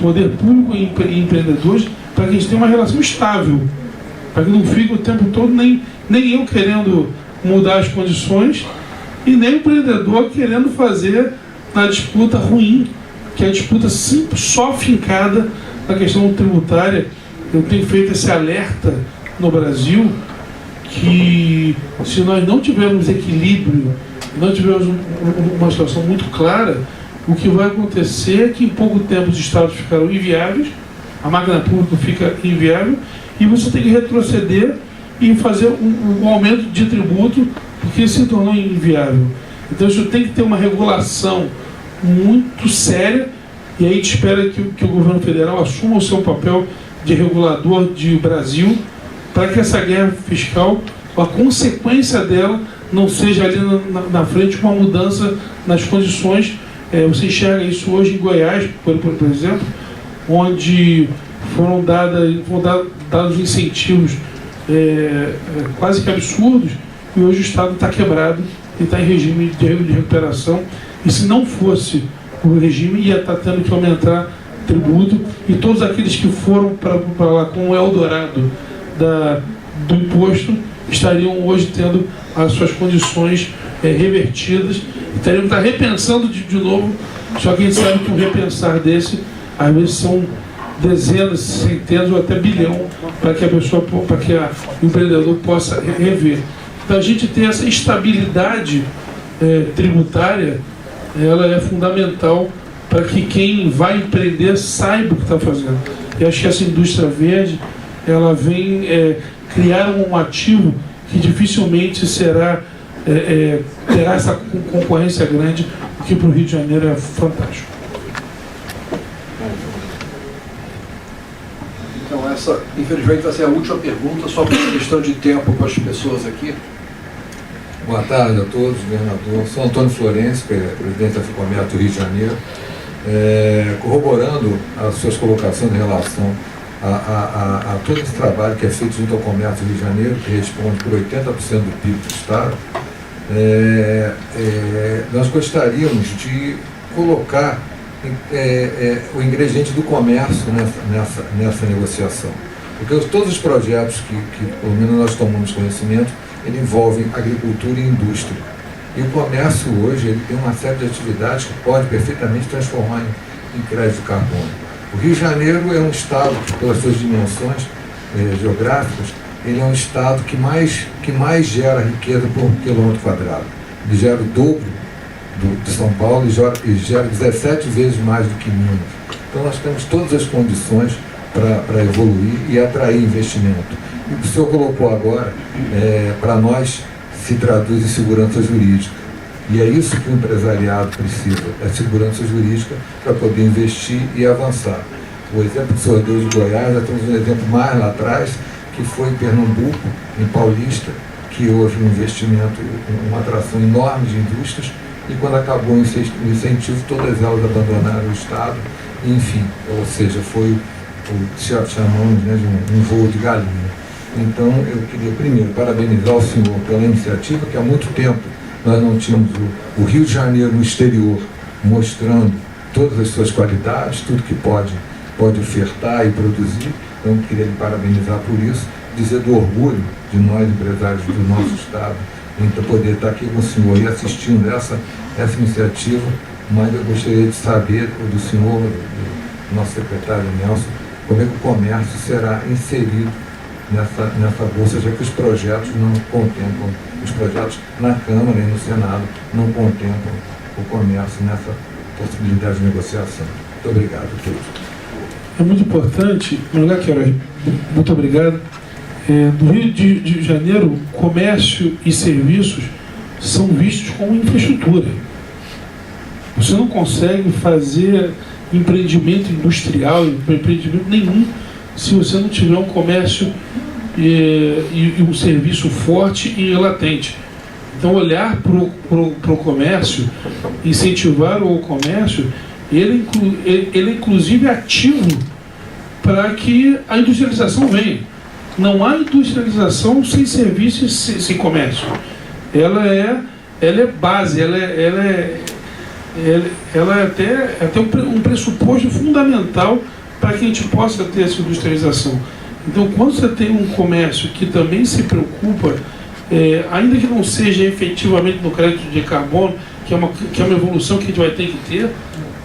poder público e empreendedores, para que a gente tenha uma relação estável, para que não fique o tempo todo nem eu querendo mudar as condições e nem o empreendedor querendo fazer na disputa ruim, que é a disputa sempre só fincada na questão tributária. Eu tenho feito esse alerta no Brasil que, se nós não tivermos equilíbrio, não tivermos uma situação muito clara, o que vai acontecer é que em pouco tempo os estados ficarão inviáveis, a máquina pública fica inviável, e você tem que retroceder e fazer um aumento de tributo, porque se tornou inviável. Então isso tem que ter uma regulação muito séria, e aí a gente espera que o governo federal assuma o seu papel de regulador de Brasil, para que essa guerra fiscal, a consequência dela, não seja ali na frente uma mudança nas condições. Você enxerga isso hoje em Goiás, por exemplo, onde foram dados incentivos quase que absurdos, e hoje o Estado está quebrado e está em regime de recuperação. E se não fosse o regime, ia estar tendo que aumentar tributo, e todos aqueles que foram para lá com o Eldorado do imposto estariam hoje tendo as suas condições revertidas, e teriam que estar repensando de novo. Só que a gente sabe que um repensar desse, às vezes são dezenas, centenas ou até bilhão, para que o empreendedor possa rever. Então a gente tem essa estabilidade tributária, ela é fundamental para que quem vai empreender saiba o que está fazendo. E acho que essa indústria verde, ela vem criar um ativo que dificilmente terá essa concorrência grande, o que para o Rio de Janeiro é fantástico. Então essa, infelizmente, vai ser a última pergunta, só por questão de tempo para as pessoas aqui. Boa tarde a todos, governador. Sou Antônio Florencio, presidente da FEComércio do Rio de Janeiro. Corroborando as suas colocações em relação a todo esse trabalho que é feito junto ao comércio do Rio de Janeiro, que responde por 80% do PIB do Estado, nós gostaríamos de colocar o ingrediente do comércio nessa negociação. Porque todos os projetos que pelo menos nós tomamos conhecimento, ele envolve agricultura e indústria. E o comércio hoje ele tem uma série de atividades que pode perfeitamente transformar em crédito de carbono. O Rio de Janeiro é um estado que, pelas suas dimensões geográficas, ele é um estado que mais gera riqueza por quilômetro quadrado. Ele gera o dobro de São Paulo e gera 17 vezes mais do que Minas. Então nós temos todas as condições para evoluir e atrair investimento. E o que o senhor colocou agora, para nós, se traduz em segurança jurídica. E é isso que o empresariado precisa, é segurança jurídica para poder investir e avançar. O exemplo que o senhor deu de Goiás, nós temos um exemplo mais lá atrás, que foi em Pernambuco, em Paulista, que houve um investimento, uma atração enorme de indústrias, e quando acabou o incentivo, todas elas abandonaram o Estado, enfim, ou seja, foi o que chamamos de um voo de galinha. Então, eu queria primeiro parabenizar o senhor pela iniciativa, que há muito tempo nós não tínhamos o Rio de Janeiro no exterior mostrando todas as suas qualidades, tudo que pode ofertar e produzir. Então, eu queria lhe parabenizar por isso, dizer do orgulho de nós, empresários do nosso Estado, em poder estar aqui com o senhor e assistindo essa iniciativa, mas eu gostaria de saber do senhor, do nosso secretário Nelson, como é que o comércio será inserido nessa bolsa, já que os projetos não contemplam, os projetos na Câmara e no Senado não contemplam o comércio nessa possibilidade de negociação. Muito obrigado a todos. É muito importante, muito obrigado. No Rio de Janeiro, comércio e serviços são vistos como infraestrutura. Você não consegue fazer empreendimento industrial, empreendimento nenhum, se você não tiver um comércio e um serviço forte e latente. Então, olhar para o comércio, incentivar o comércio, ele é inclusive ativo para que a industrialização venha. Não há industrialização sem serviço e sem comércio. Ela é base, ela é até um pressuposto fundamental para que a gente possa ter essa industrialização. Então, quando você tem um comércio que também se preocupa, ainda que não seja efetivamente no crédito de carbono, que é uma evolução que a gente vai ter que ter,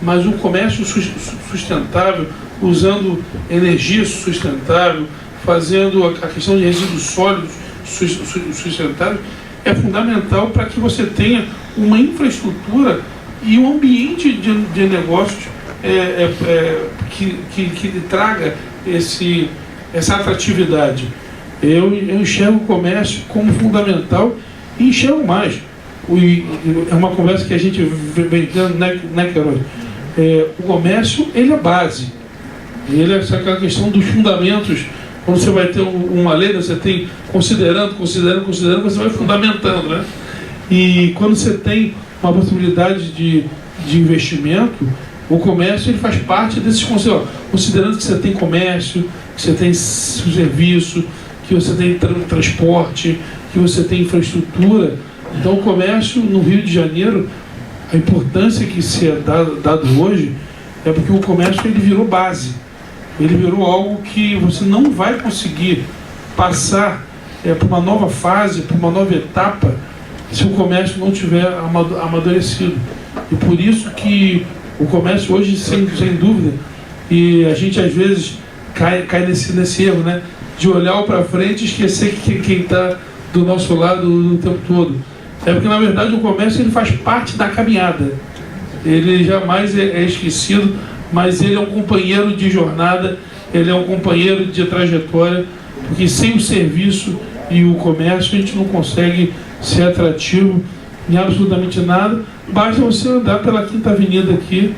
mas um comércio sustentável, usando energia sustentável, fazendo a questão de resíduos sólidos sustentáveis, é fundamental para que você tenha uma infraestrutura e um ambiente de negócios que traga essa atratividade. Eu enxergo o comércio como fundamental e enxergo mais. É uma conversa que a gente vem tendo, né, Carol? O comércio, ele é base. Ele é aquela questão dos fundamentos. Quando você vai ter uma lei, você tem considerando, você vai fundamentando, né? E quando você tem uma possibilidade de investimento, o comércio ele faz parte desses conceitos. Considerando que você tem comércio, que você tem serviço, que você tem transporte, que você tem infraestrutura. Então o comércio no Rio de Janeiro, a importância que se é dado hoje é porque o comércio ele virou base. Ele virou algo que você não vai conseguir passar para uma nova fase, para uma nova etapa, se o comércio não tiver amadurecido. E por isso que o comércio hoje, sem dúvida, e a gente às vezes cai nesse erro, né, de olhar para frente e esquecer que quem está do nosso lado o tempo todo. É porque, na verdade, o comércio ele faz parte da caminhada. Ele jamais é esquecido, mas ele é um companheiro de jornada, ele é um companheiro de trajetória, porque sem o serviço e o comércio a gente não consegue ser atrativo em absolutamente nada. Basta você andar pela Quinta Avenida aqui,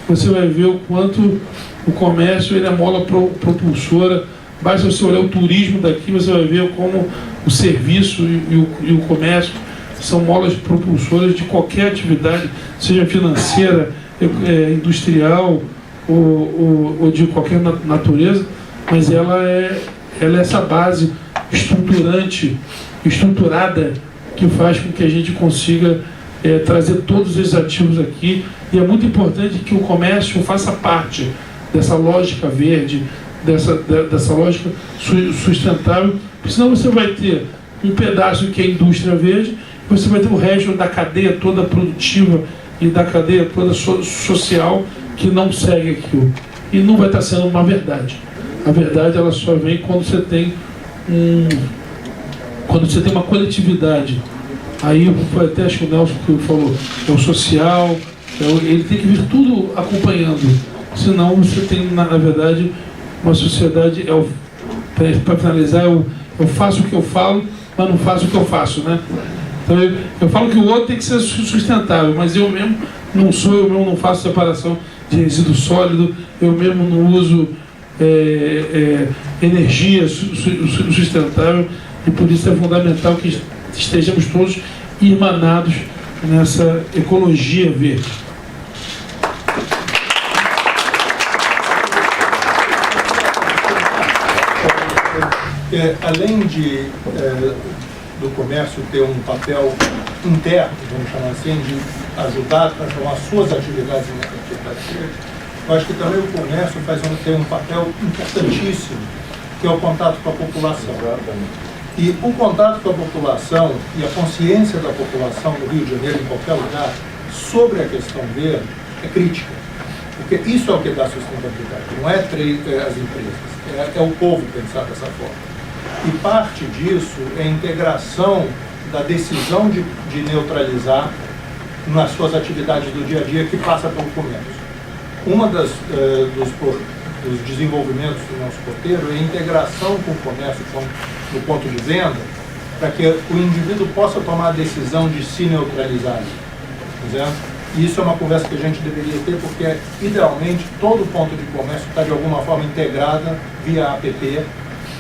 você vai ver o quanto o comércio ele é mola propulsora. Basta você olhar o turismo daqui, você vai ver como o serviço e o comércio são molas propulsoras de qualquer atividade, seja financeira, industrial ou de qualquer natureza, mas ela é essa base estruturada, que faz com que a gente consiga trazer todos esses ativos aqui. E é muito importante que o comércio faça parte dessa lógica verde, dessa lógica sustentável, porque senão você vai ter um pedaço que é indústria verde, você vai ter o resto da cadeia toda produtiva e da cadeia toda social que não segue aquilo. E não vai estar sendo uma verdade. A verdade ela só vem quando você tem uma coletividade. Aí até acho que o Nelson que falou, é o social, ele tem que vir tudo acompanhando. Senão você tem, na verdade, uma sociedade, para finalizar, eu faço o que eu falo, mas não faço o que eu faço, né? Então eu falo que o outro tem que ser sustentável, mas eu mesmo não faço separação de resíduo sólido, eu mesmo não uso energia sustentável, e por isso é fundamental que estejamos todos irmanados nessa ecologia verde. Além do comércio ter um papel interno, vamos chamar assim, de ajudar a transformar suas atividades em atividades verdes, eu acho que também o comércio tem um papel importantíssimo, que é o contato com a população. E o contato com a população e a consciência da população no Rio de Janeiro, em qualquer lugar, sobre a questão verde, é crítica. Porque isso é o que dá sustentabilidade, não é as empresas, é o povo pensar dessa forma. E parte disso é a integração da decisão de neutralizar nas suas atividades do dia a dia, que passa pelo comércio. Uma dos desenvolvimentos do nosso roteiro é a integração com o comércio no ponto de venda, para que o indivíduo possa tomar a decisão de se neutralizar. E isso é uma conversa que a gente deveria ter, porque, idealmente, todo ponto de comércio está, de alguma forma, integrada via app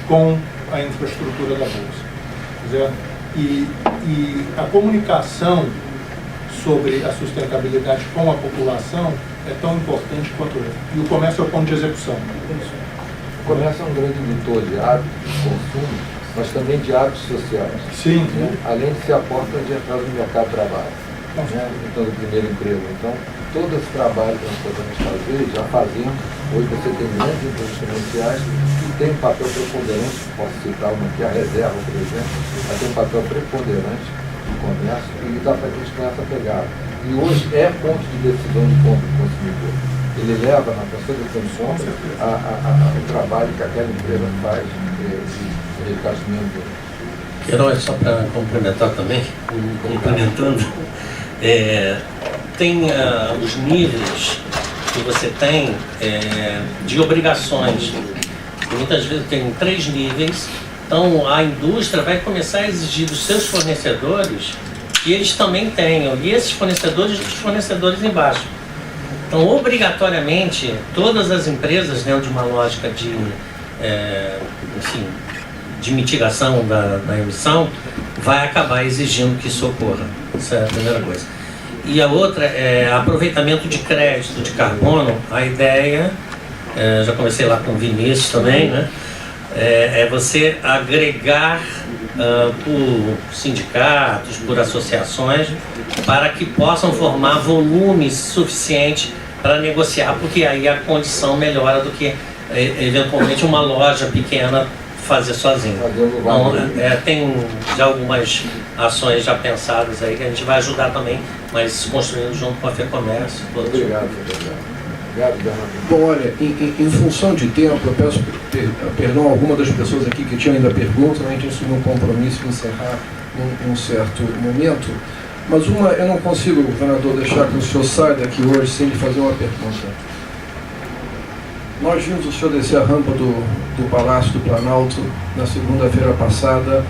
com a infraestrutura da Bolsa. E a comunicação sobre a sustentabilidade com a população é tão importante quanto ela. E o comércio é o ponto de execução. O comércio é um grande indutor de hábitos de consumo, mas também de hábitos sociais. Sim. Né? Além de ser a porta de entrada no mercado de trabalho. Né? Então, do primeiro emprego. Então, todo esse trabalho que nós podemos fazer, já fazemos. Hoje você tem grandes empresas comerciais que têm um papel preponderante, posso citar uma aqui, a Reserva, por exemplo, ela tem um papel preponderante no comércio e dá para a gente começa a pegar. E hoje é ponto de decisão de compra do consumidor. Ele leva na pessoa de compra o trabalho que aquela empresa faz de encaixamento. Quero só para complementar também, complementando, tem os níveis que você tem de obrigações. Muitas vezes tem 3 níveis, então a indústria vai começar a exigir dos seus fornecedores que eles também tenham, e esses fornecedores dos fornecedores embaixo. Então, obrigatoriamente, todas as empresas, dentro de uma lógica de, enfim, de mitigação da emissão, vai acabar exigindo que isso ocorra. Essa é a primeira coisa. E a outra é aproveitamento de crédito de carbono. A ideia, já conversei lá com o Vinícius também, né? É você agregar por sindicatos, por associações, para que possam formar volumes suficientes para negociar, porque aí a condição melhora do que eventualmente uma loja pequena fazer sozinho. Então, tem já algumas ações já pensadas aí que a gente vai ajudar também, mas construindo junto com a FEComércio. Obrigado. Bom, olha, em função de tempo, eu peço perdão a alguma das pessoas aqui que tinham ainda perguntas, a gente assumiu um compromisso de encerrar num certo momento, mas eu não consigo, governador, deixar que o senhor saia daqui hoje sem lhe fazer uma pergunta. Nós vimos o senhor descer a rampa do Palácio do Planalto na segunda-feira passada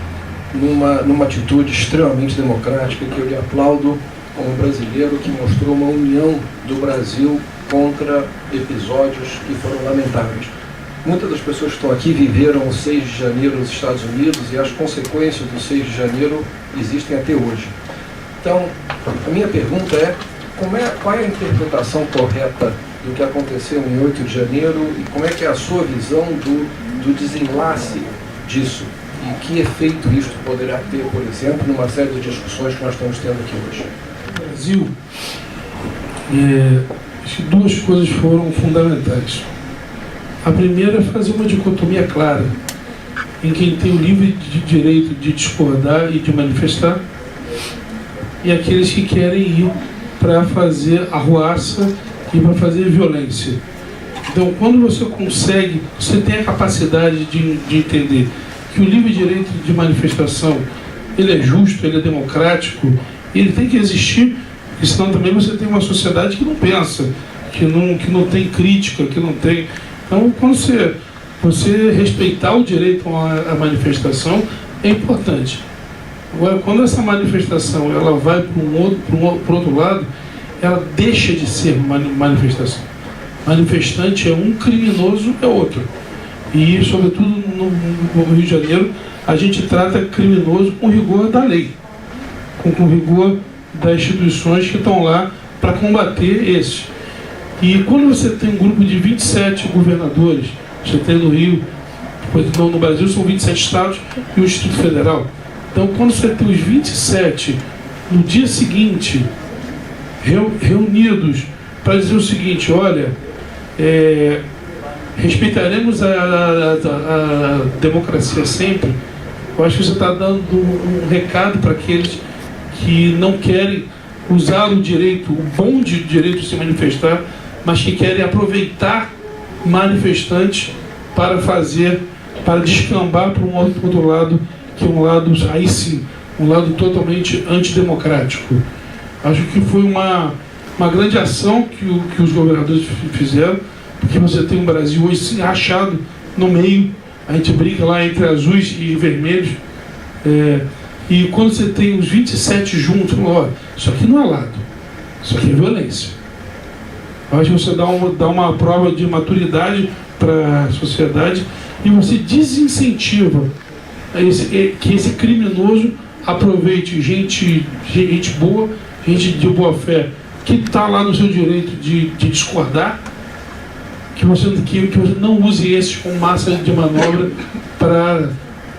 numa atitude extremamente democrática, que eu lhe aplaudo como brasileiro, que mostrou uma união do Brasil contra episódios que foram lamentáveis. Muitas das pessoas que estão aqui viveram o 6 de janeiro nos Estados Unidos e as consequências do 6 de janeiro existem até hoje. Então, a minha pergunta é, qual é a interpretação correta do que aconteceu em 8 de janeiro e como é que é a sua visão do desenlace disso? E que efeito isto poderá ter, por exemplo, numa série de discussões que nós estamos tendo aqui hoje? No Brasil, acho que duas coisas foram fundamentais. A primeira é fazer uma dicotomia clara em quem tem o livre direito de discordar e de manifestar e aqueles que querem ir para fazer arruaça e para fazer violência. Então, quando você consegue, você tem a capacidade de entender que o livre direito de manifestação ele é justo, ele é democrático, ele tem que existir, porque senão também você tem uma sociedade que não pensa, que não tem crítica, que não tem... Então, quando você respeitar o direito à manifestação é importante. Agora, quando essa manifestação ela vai para outro lado, ela deixa de ser manifestação. Manifestante é um, criminoso é outro. E, sobretudo, no Rio de Janeiro, a gente trata criminoso com rigor da lei, com rigor das instituições que estão lá para combater esses. E quando você tem um grupo de 27 governadores, você tem no Rio, no Brasil são 27 estados e o Distrito Federal. Então, quando você tem os 27, no dia seguinte, reunidos para dizer o seguinte, olha, respeitaremos a democracia sempre, eu acho que você está dando um recado para aqueles que não querem usar o direito, o bom direito de se manifestar, mas que querem aproveitar manifestantes para descambar para um outro lado, que é um lado, aí sim, um lado totalmente antidemocrático. Acho que foi uma grande ação que os governadores fizeram, porque você tem um Brasil hoje sim, rachado no meio, a gente brinca lá entre azuis e vermelhos, e quando você tem os 27 juntos, ó, isso aqui não é lado, isso aqui é violência. Eu acho que você dá uma prova de maturidade para a sociedade e você desincentiva que esse criminoso aproveite gente boa, gente de boa fé, que está lá no seu direito de discordar, que você não use esses com massa de manobra para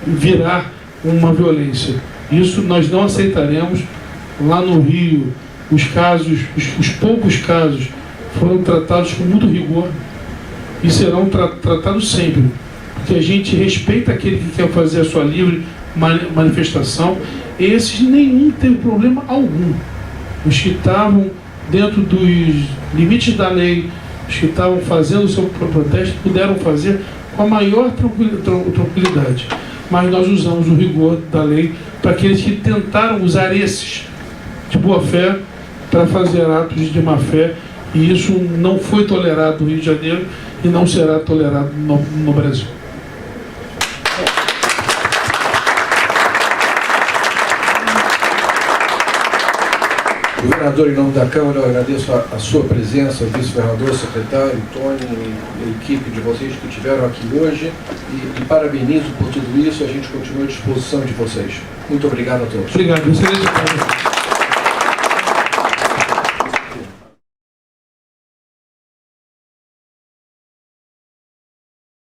virar uma violência. Isso nós não aceitaremos. Lá no Rio, os poucos casos foram tratados com muito rigor e serão tratados sempre, porque a gente respeita aquele que quer fazer a sua livre manifestação. Esses nenhum teve problema algum. Os que estavam dentro dos limites da lei, os que estavam fazendo o seu protesto, puderam fazer com a maior tranquilidade. Mas nós usamos o rigor da lei para aqueles que tentaram usar esses de boa fé para fazer atos de má fé, e isso não foi tolerado no Rio de Janeiro e não será tolerado no Brasil. Governador, em nome da Câmara, eu agradeço a sua presença, o vice-governador, secretário, Tony e a equipe de vocês que estiveram aqui hoje e parabenizo por tudo isso. A gente continua à disposição de vocês. Muito obrigado a todos. Obrigado. Excelente.